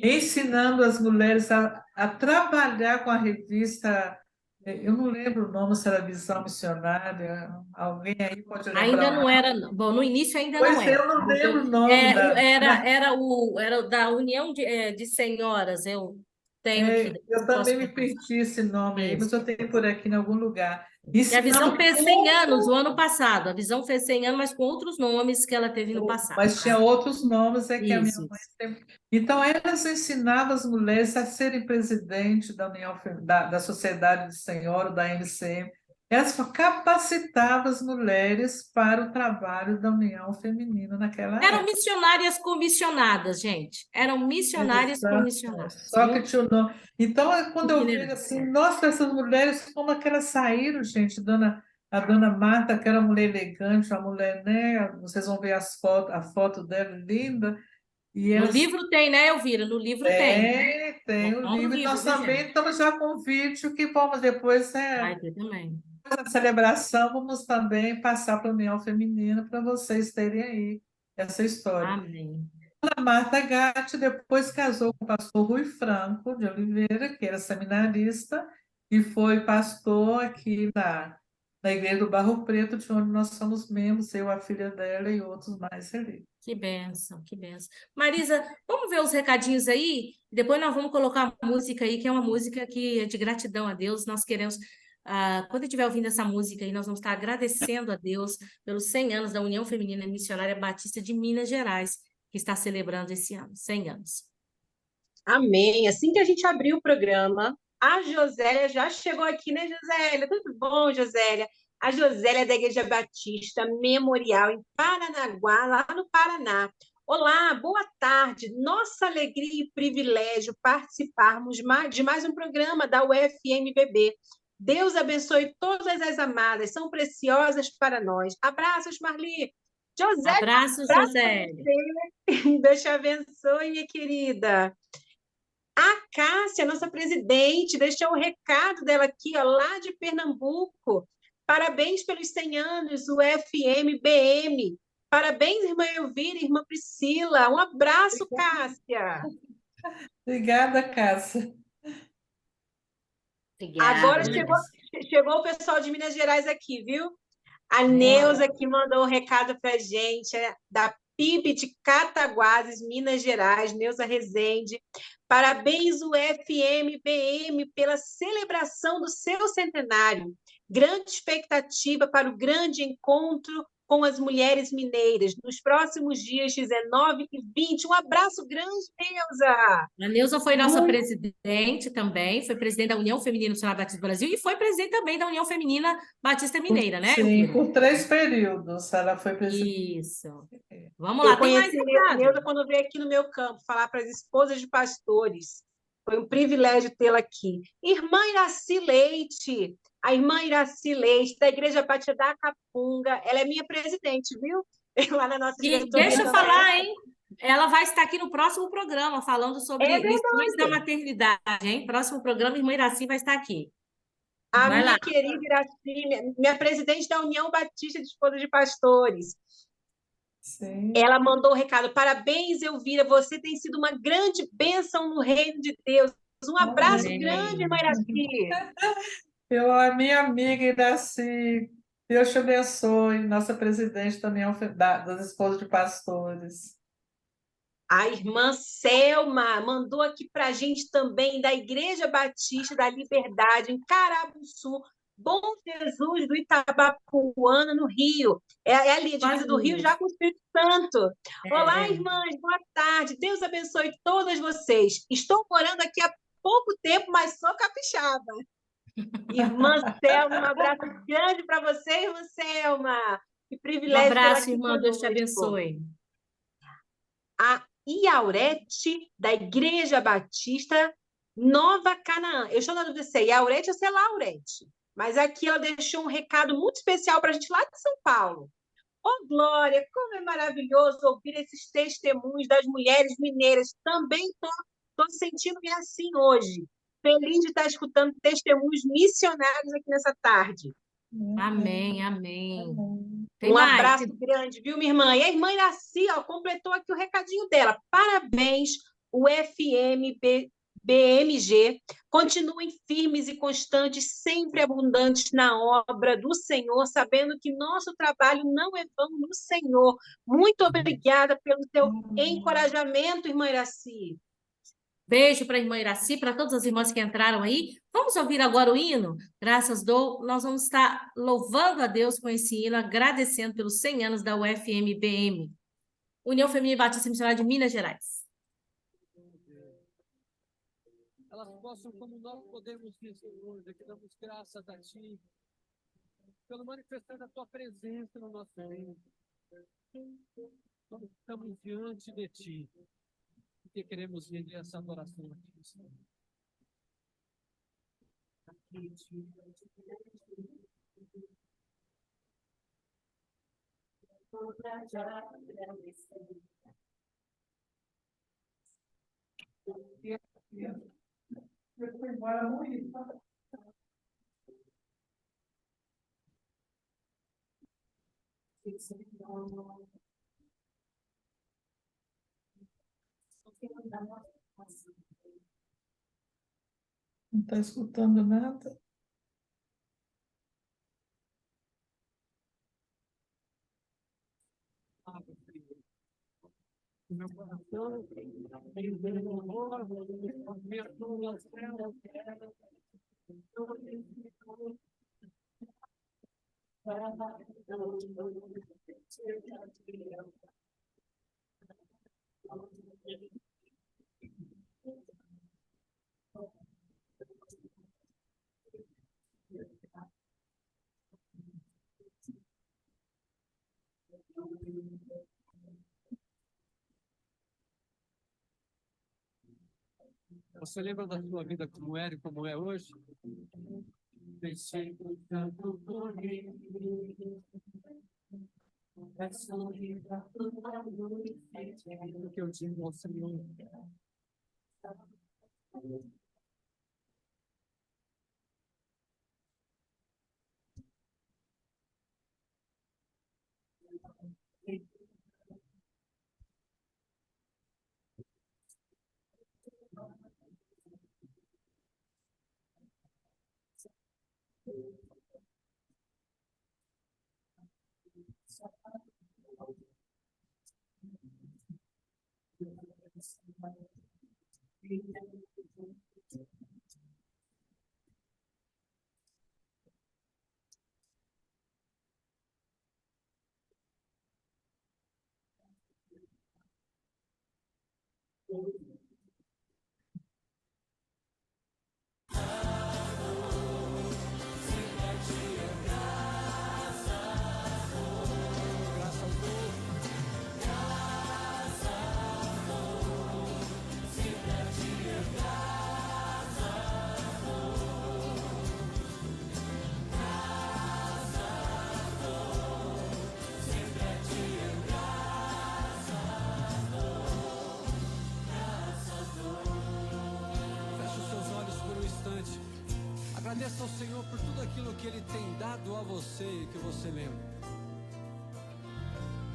ensinando as mulheres a trabalhar com a revista, eu não lembro o nome, se era Visão Missionária, alguém aí pode lembrar? Ainda não era, bom, no início ainda Pois não era. eu não lembro o nome Era da União de Senhoras, eu tenho aqui. eu também me perdi esse nome aí, mas eu tenho por aqui em algum lugar. E a Visão fez 100 anos o ano passado. A Visão fez 100 anos, mas com outros nomes que ela teve no passado. Mas tinha outros nomes, que a minha Isso. mãe sempre... Então, elas ensinavam as mulheres a serem presidente da União da Sociedade de Senhora, da MCM. Elas capacitavam as mulheres para o trabalho da União Feminina naquela Eram época. missionárias comissionadas, gente. Eram missionárias comissionadas. Só que tinha o nome. Então, quando eu vejo assim, nossa, essas mulheres, como que elas saíram, gente, a dona Marta, que era uma mulher elegante, uma mulher, né? Vocês vão ver a foto dela linda. E No livro tem, né, Elvira? No livro tem. Tem o livro. E nós também estamos já com um vídeo que vamos depois, Vai ter também. na celebração, vamos também passar para a União Feminina para vocês terem aí essa história. Amém. A Marta Gatti depois casou com o pastor Rui Franco de Oliveira, que era seminarista, e foi pastor aqui na Igreja do Barro Preto, de onde nós somos membros, eu, a filha dela e outros mais ali. Que bênção, que bênção. Marisa, vamos ver os recadinhos aí? Depois nós vamos colocar a música aí, que é uma música que é de gratidão a Deus. Nós queremos, quando estiver ouvindo essa música aí, nós vamos estar agradecendo a Deus pelos 100 anos da União Feminina Missionária Batista de Minas Gerais, que está celebrando esse ano, 100 anos. Amém. Assim que a gente abriu o programa, a Josélia já chegou aqui, né, Josélia? Tudo bom, Josélia? A Josélia é da Igreja Batista Memorial, em Paranaguá, lá no Paraná. Olá, boa tarde. Nossa alegria e privilégio participarmos de mais um programa da UFMBB. Deus abençoe todas as amadas, são preciosas para nós. Abraços, Marli. Josélia, Abraços, Josélia. Deus te abençoe, minha querida. A Cássia, nossa presidente, deixou o recado dela aqui, ó, lá de Pernambuco. Parabéns pelos 100 anos, o FMBM. Parabéns, irmã Elvira, irmã Priscila. Um abraço, Cássia. Obrigada, Cássia. Agora Obrigada, chegou o pessoal de Minas Gerais aqui, viu? A Neuza que mandou um recado para a gente, da PIB de Cataguases, Minas Gerais, Neuza Rezende. Parabéns, o FMBM, pela celebração do seu centenário. Grande expectativa para o grande encontro com as mulheres mineiras, nos próximos dias 19 e 20. Um abraço grande, Neuza! A Neuza foi nossa presidente também, foi presidente da União Feminina Nacional Batista do Brasil e foi presidente também da União Feminina Batista Mineira, né, Sim, Elvira? por 3 períodos ela foi presidente. Isso. Vamos lá, Eu tem mais conheci recado? Neuza quando veio aqui no meu campo falar para as esposas de pastores. Foi um privilégio tê-la aqui. Irmã Iraci Leite, a irmã Iraci Leite, da Igreja Batista da Capunga, ela é minha presidente, viu? Lá na nossa E diretoria deixa eu também. falar, hein? Ela vai estar aqui no próximo programa, falando sobre É lições da verdade. maternidade, hein? Próximo programa, irmã Iraci vai estar aqui. A Vai lá. minha querida Iraci, minha presidente da União Batista de Esposas de Pastores. Sim. Ela mandou o recado: parabéns, Elvira, você tem sido uma grande bênção no reino de Deus. Um abraço Amém. grande, irmã Iraci. A minha amiga Iraci, Deus te abençoe, nossa presidente da União das Esposas de Pastores. A irmã Selma mandou aqui para a gente também, da Igreja Batista da Liberdade, em Carabuçu. Bom Jesus do Itabapuana, no Rio. É ali, a divisa do Rio já com o Espírito Santo. Olá, irmãs, boa tarde. Deus abençoe todas vocês. Estou morando aqui há pouco tempo, mas sou capixaba. Irmã Selma, um abraço grande para você, irmã Selma. Que Um privilégio tê-la abraço, aqui irmã. Deus te conosco. abençoe. A Iaurete, da Igreja Batista Nova Canaã. Eu estou na dúvida se é Iaurete ou se é Laurete. Mas aqui ela deixou um recado muito especial para a gente lá de São Paulo. Oh, Glória, como é maravilhoso ouvir esses testemunhos das mulheres mineiras. Também estou sentindo-me assim hoje. Feliz de estar escutando testemunhos missionários aqui nessa tarde. Amém, amém. Tem Um mais. abraço grande, viu, minha irmã? E a irmã Iraci, ó, completou aqui o recadinho dela. Parabéns, o FMBMG. Continuem firmes e constantes, sempre abundantes na obra do Senhor, sabendo que nosso trabalho não é vão no Senhor. Muito obrigada pelo seu encorajamento, irmã Iraci. Beijo para a irmã Iraci, para todas as irmãs que entraram aí. Vamos ouvir agora o hino? Graças dou. Nós vamos estar louvando a Deus com esse hino, agradecendo pelos 100 anos da UFMBM, União Feminina Batista Missionária de Minas Gerais. Elas possam, como nós podemos dizer hoje, que damos graças a Ti, pelo manifestar da Tua presença no nosso meio. Nós estamos diante de Ti, porque queremos render essa adoração aqui, Senhor. Eu fui embora muito. Não está escutando nada? Meu coração tem um amor, aumento nas trevas. Você lembra da sua vida como era e como é hoje? Deixei tanto correr. O que eu digo ao Senhor. Feche os seus olhos por um instante. Agradeça ao Senhor por tudo aquilo que Ele tem dado a você e que você lembra.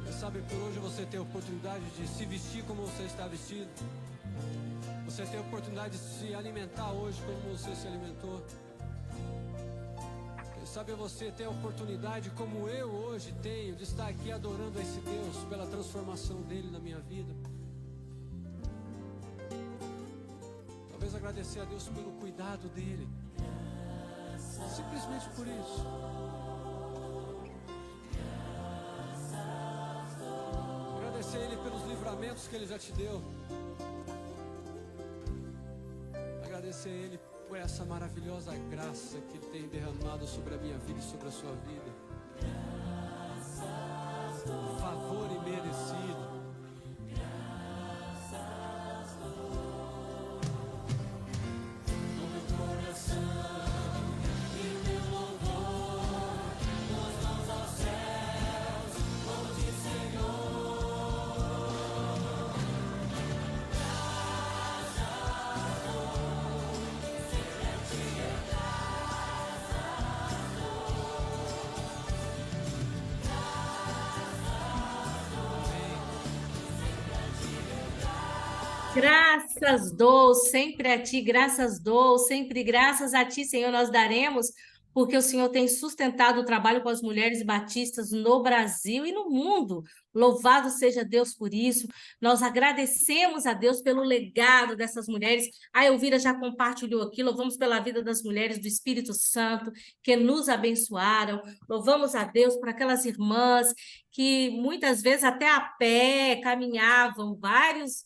Quem sabe por hoje você tem a oportunidade de se vestir como você está vestido. Você tem a oportunidade de se alimentar hoje como você se alimentou. Quem sabe você tem a oportunidade, como eu hoje tenho, de estar aqui adorando a esse Deus pela transformação dele na minha vida. Talvez agradecer a Deus pelo cuidado dele. Simplesmente por isso. Agradecer a Ele pelos livramentos que Ele já te deu. Agradecer a Ele por essa maravilhosa graça que Ele tem derramado sobre a minha vida e sobre a sua vida. Favor imerecido. Graças dou sempre a ti, graças dou, sempre graças a ti, Senhor, nós daremos, porque o Senhor tem sustentado o trabalho com as mulheres batistas no Brasil e no mundo. Louvado seja Deus por isso. Nós agradecemos a Deus pelo legado dessas mulheres. A Elvira já compartilhou aqui. Louvamos pela vida das mulheres do Espírito Santo que nos abençoaram. Louvamos a Deus por aquelas irmãs que muitas vezes até a pé caminhavam vários,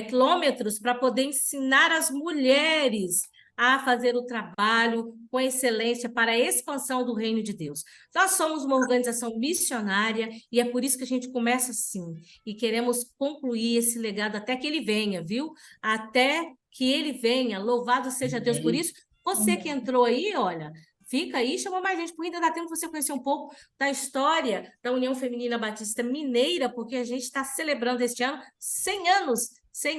quilômetros para poder ensinar as mulheres a fazer o trabalho com excelência para a expansão do reino de Deus. Nós somos uma organização missionária e é por isso que a gente começa assim e queremos concluir esse legado até que ele venha, viu? Até que ele venha, louvado seja Deus por isso. Você que entrou aí, olha, fica aí, chama mais gente, porque ainda dá tempo de você conhecer um pouco da história da União Feminina Batista Mineira, porque a gente está celebrando este ano 100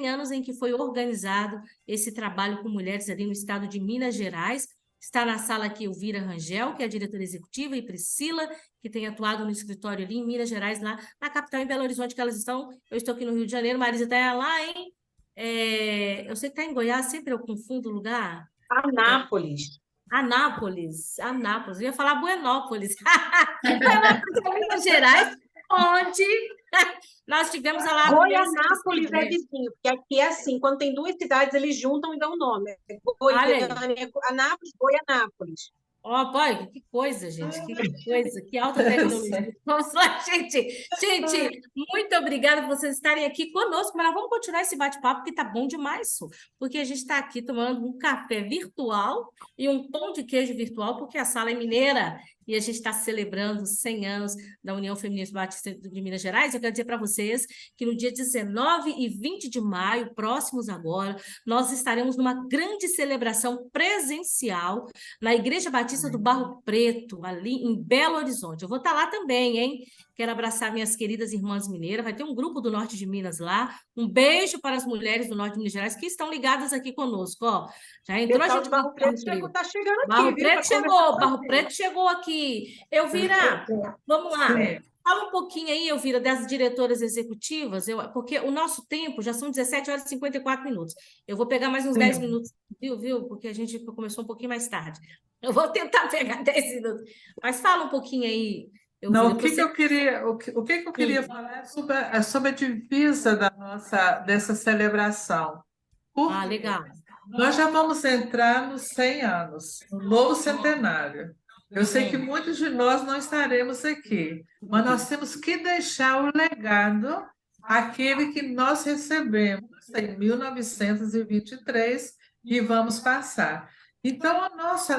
anos em que foi organizado esse trabalho com mulheres ali no estado de Minas Gerais. Está na sala aqui Elvira Rangel, que é a diretora executiva, e Priscila, que tem atuado no escritório ali em Minas Gerais, lá na capital, em Belo Horizonte, que elas estão. Eu estou aqui no Rio de Janeiro, Marisa está lá eu sei que está em Goiás, sempre eu confundo o lugar. Anápolis. Anápolis, eu ia falar Buenópolis. Minas Gerais, onde nós tivemos lá... Goianápolis é vizinho, porque aqui é assim, quando tem duas cidades, eles juntam e dão nome. Goiânia, Anápolis, Goianápolis. Ó, pai, que coisa, gente, que coisa, que alta tecnologia. Vamos lá, gente. Gente, muito obrigada por vocês estarem aqui conosco, mas nós vamos continuar esse bate-papo, que tá bom demais, porque a gente está aqui tomando um café virtual e um pão de queijo virtual, porque a sala é mineira e a gente está celebrando 100 anos da União Feminista Batista de Minas Gerais. Eu quero dizer para vocês que no dia 19 e 20 de maio, próximos agora, nós estaremos numa grande celebração presencial na Igreja Batista do Barro Preto, ali em Belo Horizonte. Eu vou estar lá também, hein? Quero abraçar minhas queridas irmãs mineiras. Vai ter um grupo do Norte de Minas lá. Um beijo para as mulheres do Norte de Minas Gerais que estão ligadas aqui conosco. Ó, já entrou a gente. Barro Preto está chegando aqui. Barro Preto chegou aqui. Elvira, vamos lá. Fala um pouquinho aí, Elvira, das diretoras executivas, porque o nosso tempo já são 17 horas e 54 minutos. Eu vou pegar mais uns 10 Sim. minutos, viu? Porque a gente começou um pouquinho mais tarde. Eu vou tentar pegar 10 minutos. Mas fala um pouquinho aí, Não, Elvira. o que que eu queria falar é sobre a divisa dessa celebração. Por Ah, quê? legal. Nós já vamos entrar nos 100 anos, no novo centenário. Eu sei que Hum. muitos de nós não estaremos aqui, mas nós temos que deixar o legado aquele que nós recebemos em 1923 e vamos passar. Então, a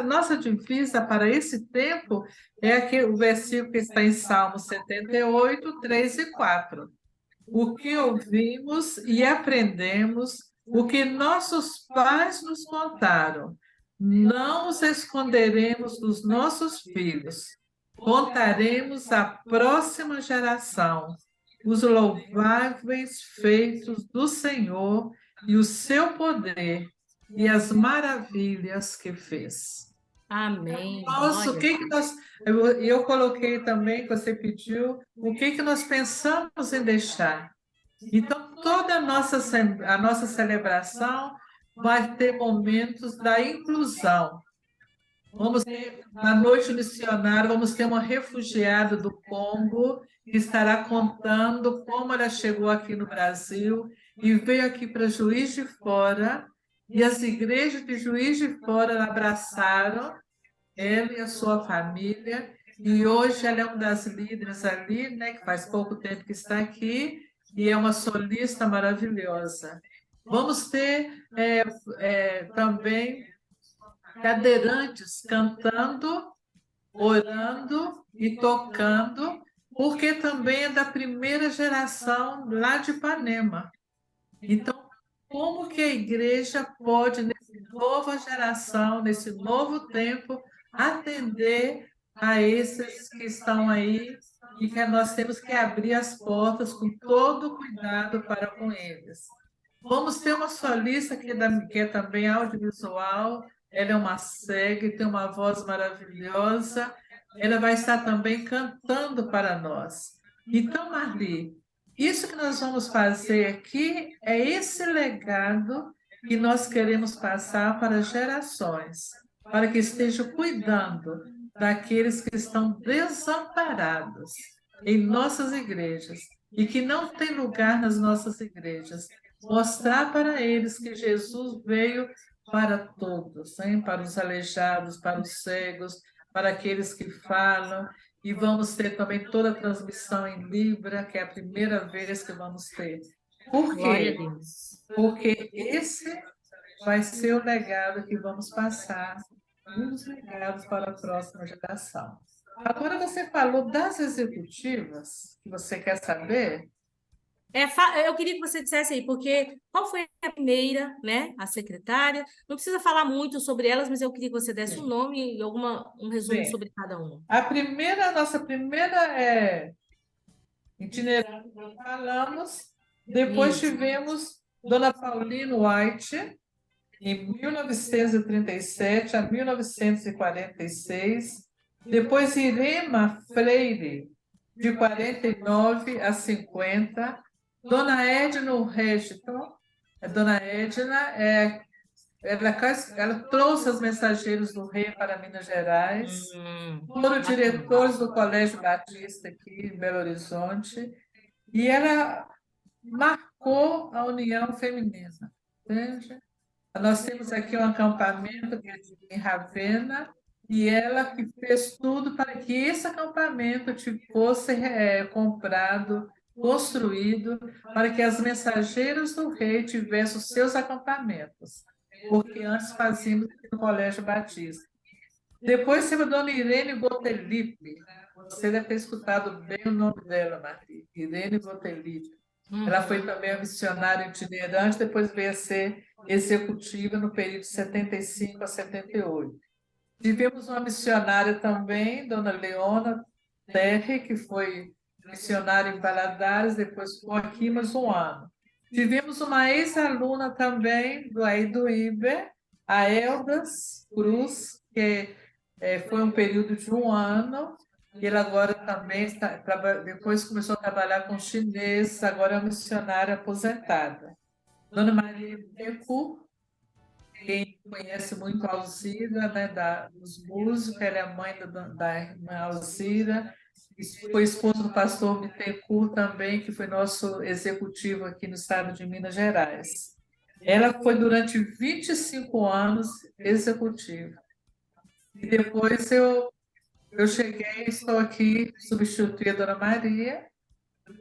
nossa divisa para esse tempo é o versículo que está em Salmo 78, 3 e 4. O que ouvimos e aprendemos, o que nossos pais nos contaram, não os esconderemos dos nossos filhos. Contaremos à próxima geração os louváveis feitos do Senhor e o seu poder e as maravilhas que fez. Amém. Nossa, o Olha. que que nós. Eu coloquei também, que você pediu, o que que nós pensamos em deixar. Então, toda a nossa celebração vai ter momentos da inclusão. Vamos ter, na noite missionária, vamos ter uma refugiada do Congo que estará contando como ela chegou aqui no Brasil e veio aqui para Juiz de Fora, e as igrejas de Juiz de Fora a abraçaram ela e a sua família, e hoje ela é uma das líderes ali, né, que faz pouco tempo que está aqui, e é uma solista maravilhosa. Vamos ter também cadeirantes cantando, orando e tocando, porque também é da primeira geração lá de Ipanema. Então, como que a igreja pode, nessa nova geração, nesse novo tempo, atender a esses que estão aí e que nós temos que abrir as portas com todo cuidado para com eles? Vamos ter uma solista que é também audiovisual, ela é uma cega e tem uma voz maravilhosa, ela vai estar também cantando para nós. Então, Marli, isso que nós vamos fazer aqui é esse legado que nós queremos passar para gerações, para que estejam cuidando daqueles que estão desamparados em nossas igrejas e que não têm lugar nas nossas igrejas. Mostrar para eles que Jesus veio para todos, hein? Para os aleijados, para os cegos, para aqueles que falam. E vamos ter também toda a transmissão em Libra, que é a primeira vez que vamos ter. Por Glória a quê? Deus. Porque esse vai ser o legado que vamos passar, um dos legados para a próxima geração. Agora você falou das executivas, que você quer saber? Eu queria que você dissesse aí, porque qual foi a primeira, né? A secretária. Não precisa falar muito sobre elas, mas eu queria que você desse um nome e um resumo Sim. sobre cada uma. A nossa primeira é itinerante, nós falamos. Depois Isso. tivemos Dona Pauline White, em 1937 a 1946. Depois Irema Freire, de 49 a 50. Dona Edna Regiton, Dona Edna, ela trouxe os mensageiros do rei para Minas Gerais. Foram diretores do Colégio Batista aqui em Belo Horizonte. E ela marcou a união feminina. Entende? Nós temos aqui um acampamento que é em Ravenna, e ela que fez tudo para que esse acampamento fosse comprado, construído, para que as mensageiras do rei tivessem os seus acampamentos, porque antes fazíamos no Colégio Batista. Depois teve a dona Irene Gotelipe. Você deve ter escutado bem o nome dela, Maria. Irene Gotelipe. Ela foi também a missionária itinerante, depois veio a ser executiva no período de 75 a 78. Tivemos uma missionária também, dona Leona Terre, que foi missionária em Valadares, depois ficou aqui mais um ano. Tivemos uma ex-aluna também do IBE, a Eldas Cruz, que foi um período de um ano. E ela agora também depois começou a trabalhar com chinês, agora é uma missionária aposentada. Dona Maria Bittencourt, quem conhece muito a Alzira, né, dos músicos, ela é mãe da irmã Alzira, e foi esposa do pastor Bittencourt também, que foi nosso executivo aqui no estado de Minas Gerais. Ela foi durante 25 anos executiva. E depois eu cheguei, estou aqui, substituí a Dona Maria,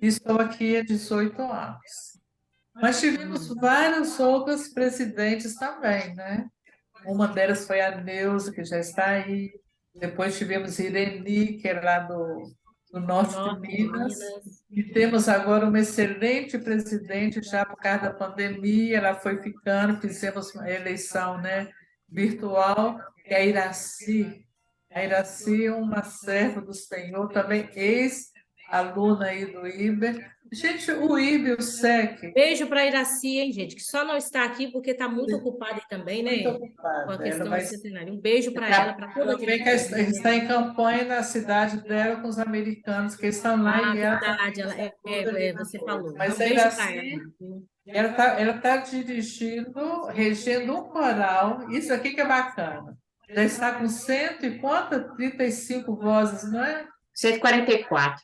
e estou aqui há 18 anos. Mas tivemos vários outros presidentes também, né? Uma delas foi a Neuza, que já está aí. Depois tivemos Ireni, que é lá do norte de Minas. E temos agora uma excelente presidente, já por causa da pandemia, ela foi ficando, fizemos uma eleição, né, virtual, que é a Iraci. A Iraci é uma serva do Senhor, também ex-aluna aí do IBER. Gente, o IBER, o SEC, Beijo para a Iraci, hein, gente, que só não está aqui porque está muito ocupada aí também, muito né? Com ocupada. a Ela questão vai centenária. Um beijo para ela, para toda a também que diretoria. está em campanha na cidade dela com os americanos que estão lá Ah, e ela verdade, ela está toda ali na você coisa. falou. Mas Um a beijo para ela. Iraci, ela tá dirigindo, regendo um coral, isso aqui que é bacana. Já está com cento e quantas? 35 vozes, não é? 144.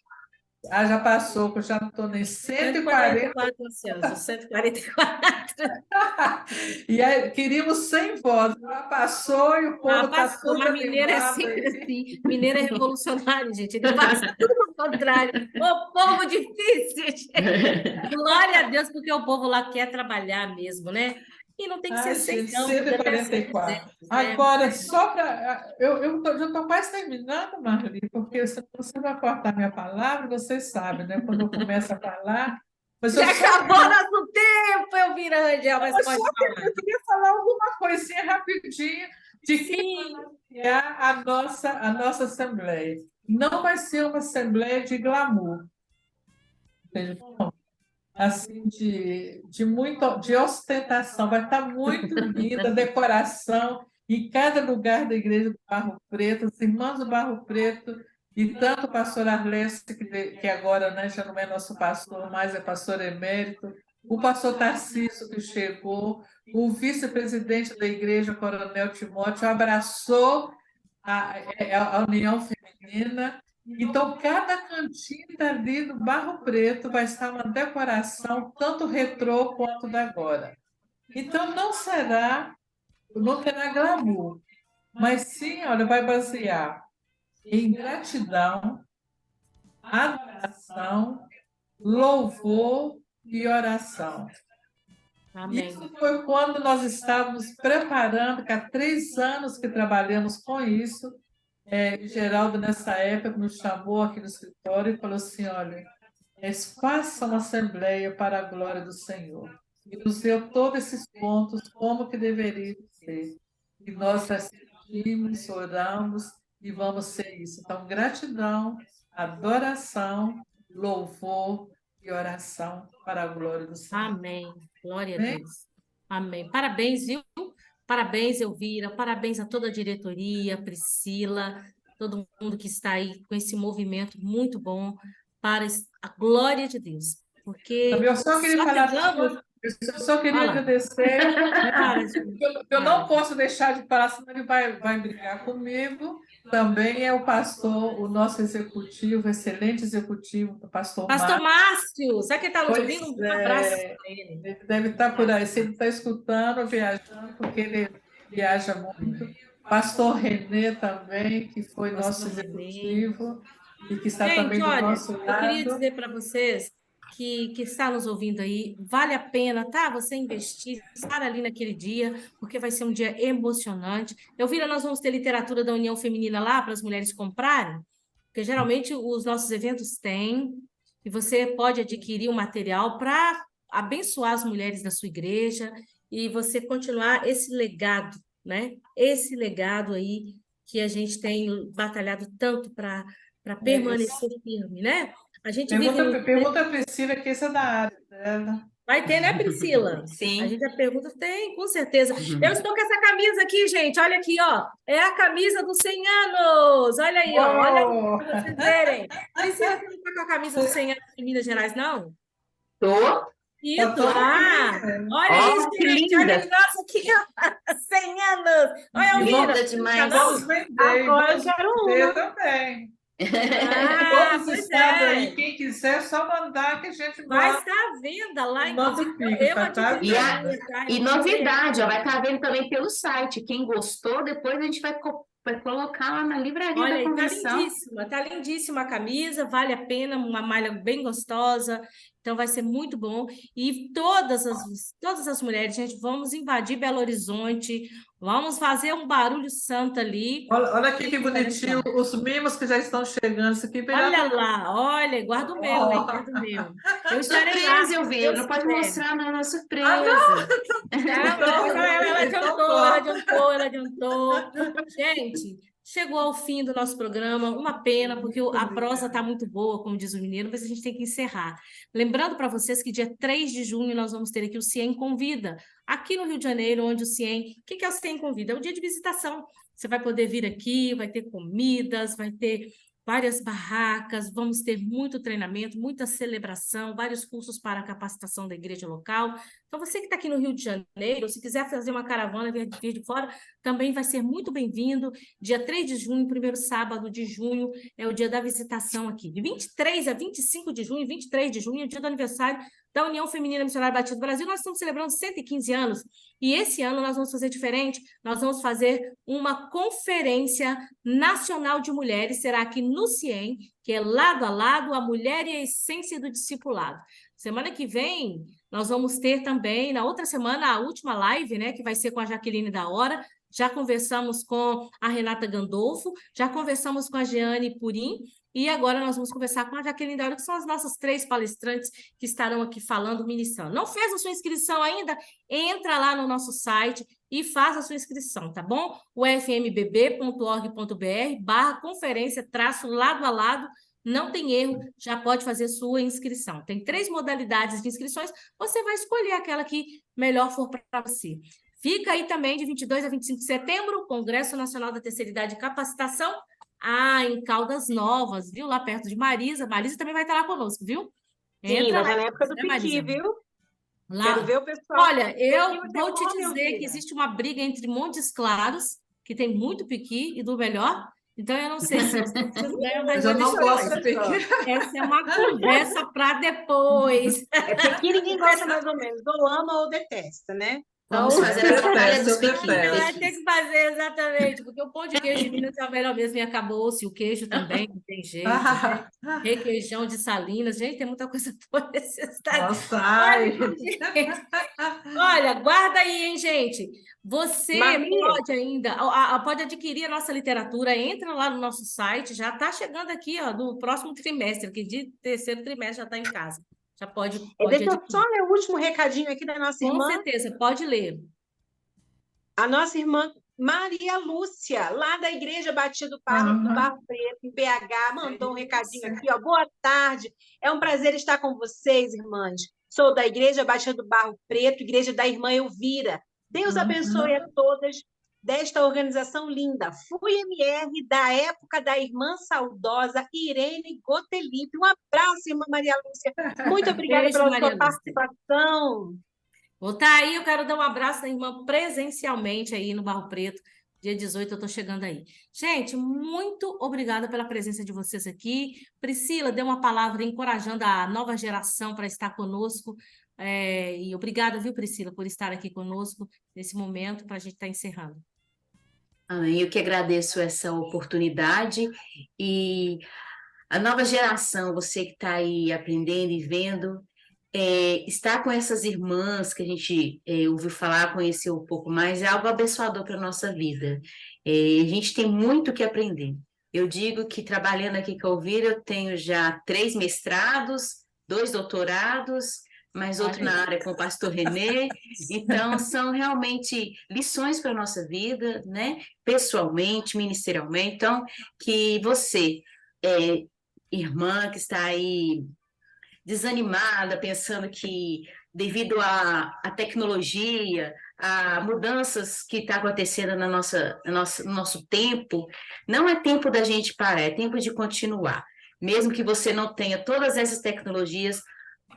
Ah, já passou, que eu já estou em 140. 144, Celso, 144. E aí, queríamos 100 vozes, já passou e o povo está Passou, todo mas mineiro é animado sempre aí. assim. Mineiro é revolucionário, gente. Ele faz tudo ao contrário. O povo difícil, gente. Glória a Deus, porque o povo lá quer trabalhar mesmo, né? E não tem que ser Ai, sem, gente, não. Podia até ser 144. 200, né? Agora, só para. Já estou quase terminando, Marli, porque se você vai cortar minha palavra, vocês sabem, né? Quando eu começo a falar. Mas eu Já só acabou queria, nosso tempo, Elvira Rangel, mas eu pode só falar. eu queria falar alguma coisinha rapidinho de que Sim, é a nossa Assembleia. Não vai ser uma Assembleia de glamour, entendeu? Assim, de ostentação, vai estar muito linda a decoração em cada lugar da Igreja do Barro Preto, os irmãos do Barro Preto, e tanto o pastor Arleste, que agora, né, já não é nosso pastor, mas é pastor emérito, o pastor Tarcísio, que chegou, o vice-presidente da Igreja, Coronel Timóteo, abraçou a União Feminina. Então, cada cantinho ali do Barro Preto vai estar uma decoração, tanto retrô quanto da agora. Então, não terá glamour, mas sim, olha, vai basear em gratidão, adoração, louvor e oração. amém. Isso foi quando nós estávamos preparando, que há 3 anos que trabalhamos com isso. Geraldo, nessa época, nos chamou aqui no escritório e falou assim: olha, faça uma assembleia para a glória do Senhor. E nos deu todos esses pontos, como que deveria ser. E nós assistimos, oramos e vamos ser isso. Então, gratidão, adoração, louvor e oração para a glória do Senhor. Amém. Glória a Amém? Deus. Amém. Parabéns, viu? Parabéns, Elvira. Parabéns a toda a diretoria, Priscila, todo mundo que está aí com esse movimento muito bom para a glória de Deus. Porque Eu só queria falar, chegamos. eu só queria Fala. agradecer. Fala, gente. Eu não posso deixar de falar, senão ele vai brigar comigo. Também é o pastor, o nosso executivo, excelente executivo, o pastor Pastor Márcio. Márcio, será que ele está nos Pois ouvindo? Um abraço é, para ele. ele deve estar por aí. Se ele está escutando, viajando, porque ele viaja muito. Pastor Renê também, que foi nosso Pastor Renê. executivo e que está Gente, também do olha, nosso eu queria lado. dizer para vocês que está nos ouvindo aí, vale a pena, tá? Você investir, estar ali naquele dia, porque vai ser um dia emocionante. Elvira, nós vamos ter literatura da União Feminina lá para as mulheres comprarem, porque geralmente os nossos eventos têm, e você pode adquirir o material para abençoar as mulheres da sua igreja e você continuar esse legado, né? Esse legado aí que a gente tem batalhado tanto para permanecer firme, né? A gente vive num Pergunta a Priscila, que esse é da área dela. Vai ter, né, Priscila? Sim. A gente já pergunta, tem, com certeza. Eu estou com essa camisa aqui, gente. Olha aqui, ó. É a camisa dos 100 anos. Olha aí, ó. Olha aí, para vocês verem. Priscila, você não está com a camisa dos 100 anos de Minas Gerais, não? Tô. Isso, tô aqui, olha isso, que gente. Olha linda. aí, nossa, aqui, ó. 100 anos. Olha, Almira. Linda demais. Vamos vender, Agora eu vamos quero vender uma. também. Ah, Todos os pois estados aí, é. quem quiser, é só mandar que a gente Vai manda. estar à venda lá, Manda inclusive. o Pix, Eu vai estar à adquiri a venda. minha, tá? E Eu comprei novidade, ó, ela. vai estar vendo também pelo site. Quem gostou, depois a gente vai colocar lá na livraria Olha da aí, convenção. tá lindíssima a camisa, vale a pena, uma malha bem gostosa, então vai ser muito bom. E todas as mulheres, gente, vamos invadir Belo Horizonte, vamos fazer um barulho santo ali. Olha aqui que bonitinho, os mimos que já estão chegando. Isso aqui veio Olha lá, olha, guarda o meu, hein? Guarda o meu. Eu estarei lá, Surpresa, eu se vi. Deus Não pode quiser. mostrar, não, é uma surpresa. Ela adiantou. Gente, chegou ao fim do nosso programa, uma pena, porque a prosa está muito boa, como diz o mineiro, mas a gente tem que encerrar. Lembrando para vocês que dia 3 de junho nós vamos ter aqui o CIEM Convida, aqui no Rio de Janeiro, onde o CIEM... O que é o CIEM Convida? É o dia de visitação. Você vai poder vir aqui, vai ter comidas, vai ter várias barracas, vamos ter muito treinamento, muita celebração, vários cursos para a capacitação da igreja local. Então, você que está aqui no Rio de Janeiro, se quiser fazer uma caravana, vir de fora, também vai ser muito bem-vindo. Dia 3 de junho, primeiro sábado de junho, é o dia da visitação aqui. De 23 a 25 de junho, 23 de junho, é o dia do aniversário da União Feminina Missionária Batista do Brasil. Nós estamos celebrando 115 anos, e esse ano nós vamos fazer diferente, nós vamos fazer uma conferência nacional de mulheres, será aqui no CIEM, que é lado a lado, a mulher e a essência do discipulado. Semana que vem, nós vamos ter também, na outra semana, a última live, né, que vai ser com a Jaqueline da Hora. Já conversamos com a Renata Gandolfo, já conversamos com a Jeane Purim, e agora nós vamos conversar com a Jaqueline da Hora, que são as nossas 3 palestrantes que estarão aqui falando, ministrando. Não fez a sua inscrição ainda? Entra lá no nosso site e faça a sua inscrição, tá bom? ufmbb.org.br/conferência-lado a lado, não tem erro, já pode fazer sua inscrição. Tem 3 modalidades de inscrições, você vai escolher aquela que melhor for para você. Fica aí também de 22 a 25 de setembro, Congresso Nacional da Terceira Idade e Capacitação, em Caldas Novas, viu? Lá perto de Marisa. Marisa também vai estar lá conosco, viu? Sim, Entra vai lá, estar na época do né, Piqui, Marisa? viu? Lá. Quero ver o pessoal. Olha, eu Piqui vou te vai ter fome, dizer que Almira. existe uma briga entre Montes Claros, que tem muito piqui, e do melhor. Então, eu não sei se vocês ganham da Mas eu gente. não gosto de Olha só. pequeno. Essa é uma conversa para depois. É Piqui, ninguém gosta mais ou menos. Ou ama ou detesta, né? Vamos Então, fazer a batalha dos Eu detesto. Vai ter que fazer, exatamente, porque o pão de queijo de Minas é o melhor mesmo e acabou-se, o queijo também, não tem jeito, né? Requeijão de Salinas, gente, tem muita coisa boa nesse estado. Nossa, ai. Olha, guarda aí, hein, gente? Você Maria. pode ainda, pode adquirir a nossa literatura, entra lá no nosso site, já está chegando aqui, ó, no próximo trimestre, que de terceiro trimestre já está em casa. Já pode Deixa eu adquirir. só ler o último recadinho aqui da nossa Com irmã. certeza, pode ler. A nossa irmã Maria Lúcia, lá da Igreja Batista do Barro Preto, em BH, mandou um recadinho aqui, ó. Boa tarde, é um prazer estar com vocês, irmãs. Sou da Igreja Batista do Barro Preto, igreja da irmã Elvira. Deus abençoe a todas desta organização linda. Fui MR da época da irmã saudosa Irene Gotelipe. Um abraço, irmã Maria Lúcia. Muito obrigada Beijo, pela Maria sua Lúcia. participação. Vou estar aí, eu quero dar um abraço da irmã presencialmente aí no Barro Preto. Dia 18 eu estou chegando aí. Gente, muito obrigada pela presença de vocês aqui. Priscila, dê uma palavra encorajando a nova geração para estar conosco. E obrigada, viu, Priscila, por estar aqui conosco nesse momento para a gente estar encerrando. Eu que agradeço essa oportunidade e a nova geração, você que está aí aprendendo e vendo, estar com essas irmãs que a gente ouviu falar, conheceu um pouco mais, é algo abençoador para a nossa vida. A gente tem muito que aprender. Eu digo que trabalhando aqui com a Elvira, eu tenho já 3 mestrados, 2 doutorados, mais outro na área com o pastor Renê. Então, são realmente lições para a nossa vida, né? Pessoalmente, ministerialmente. Então, que você, irmã que está aí desanimada, pensando que devido à tecnologia, a mudanças que estão acontecendo no nosso tempo, não é tempo da gente parar, é tempo de continuar. Mesmo que você não tenha todas essas tecnologias,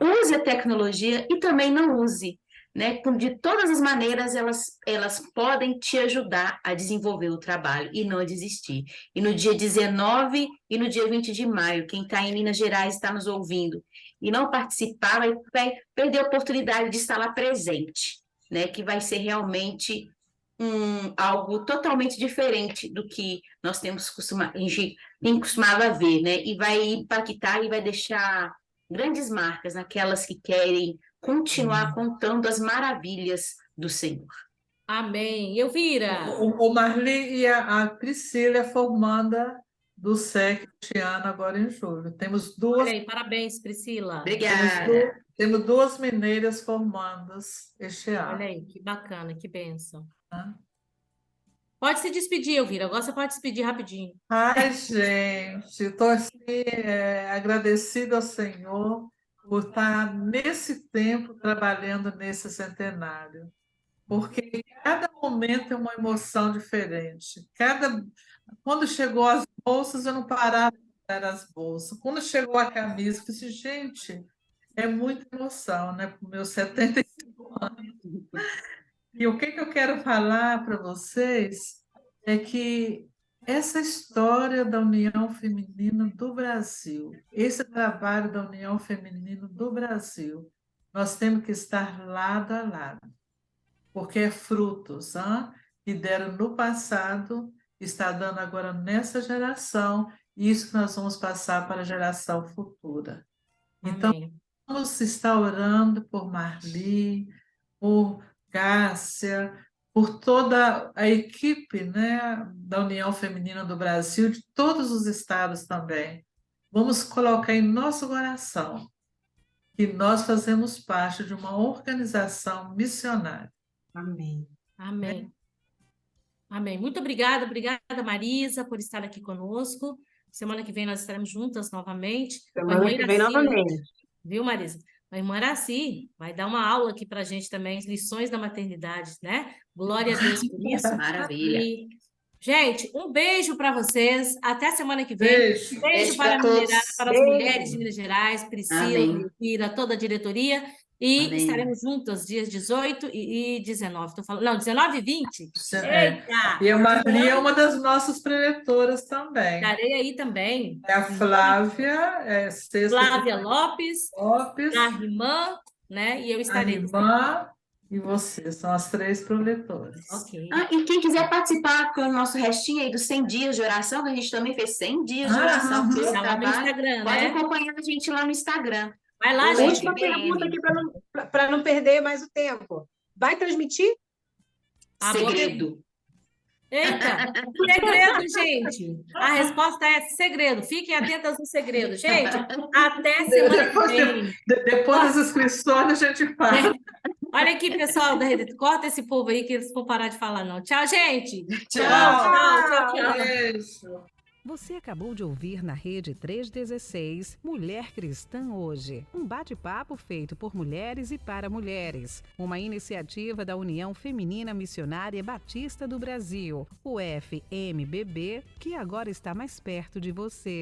use a tecnologia e também não use, né? De todas as maneiras, elas podem te ajudar a desenvolver o trabalho e não desistir. E no dia 19 e no dia 20 de maio, quem está em Minas Gerais está nos ouvindo e não participar, vai perder a oportunidade de estar lá presente, né? Que vai ser realmente algo totalmente diferente do que nós a gente tem costumado a ver, né? E vai impactar e vai deixar grandes marcas naquelas que querem continuar contando as maravilhas do Senhor. Amém. Elvira. O Marli e a Priscila é formanda do SEC este ano, agora em julho. Temos duas. Olha aí, parabéns, Priscila. Obrigada. Temos duas mineiras formandas este ano. Olha aí, que bacana, que bênção. Né? Pode se despedir, Elvira. Agora você pode despedir rapidinho. Ai, gente, estou assim, agradecida ao Senhor por estar nesse tempo trabalhando nesse centenário. Porque cada momento é uma emoção diferente. Quando chegou as bolsas, eu não parava de olhar as bolsas. Quando chegou a camisa, eu falei assim, gente, é muita emoção, né? Para os meus 75 anos. E o que eu quero falar para vocês é que essa história da União Feminina do Brasil, esse trabalho da União Feminina do Brasil, nós temos que estar lado a lado, porque é frutos que deram no passado, está dando agora nessa geração, e isso que nós vamos passar para a geração futura. Então, Amém. vamos estar orando por Marli, por Cássia, por toda a equipe, né, da União Feminina do Brasil, de todos os estados também. Vamos colocar em nosso coração que nós fazemos parte de uma organização missionária. Amém. Amém. Amém. Muito obrigada, Marisa, por estar aqui conosco. Semana que vem nós estaremos juntas novamente. Semana que vem novamente. Viu, Marisa? A irmã Araci vai dar uma aula aqui para a gente também, lições da maternidade, né? Glória a Deus por isso. Maravilha. E, gente, um beijo para vocês. Até semana que vem. Beijo para para todos. para as mulheres de Minas Gerais, Priscila, Elvira, toda a diretoria. E Amém. estaremos juntas dias 18 e 19. Tô falando, não, 19 e 20. Eita! E a Marli é uma das nossas preletoras também. Estarei aí também. É a Flávia, Flávia Lopes, a irmã, né? E eu estarei. A irmã e você, são as três preletoras. Ok. E quem quiser participar com o nosso restinho aí dos 100 dias de oração, que a gente também fez 100 dias de oração. Tá lá no Instagram, Pode né? acompanhar a gente lá no Instagram. Vai lá, gente. Última pergunta aqui para não perder mais o tempo. Vai transmitir? Segredo. Eita, segredo, gente. A resposta é segredo. Fiquem atentas no segredo. Gente, até semana que vem. Depois das inscrições a gente fala. Olha aqui, pessoal da Rede. Corta esse povo aí que eles vão parar de falar, não. Tchau, gente. Tchau. Beijo. Você acabou de ouvir na Rede 316 Mulher Cristã Hoje, um bate-papo feito por mulheres e para mulheres, uma iniciativa da União Feminina Missionária Batista do Brasil, o FMBB, que agora está mais perto de você.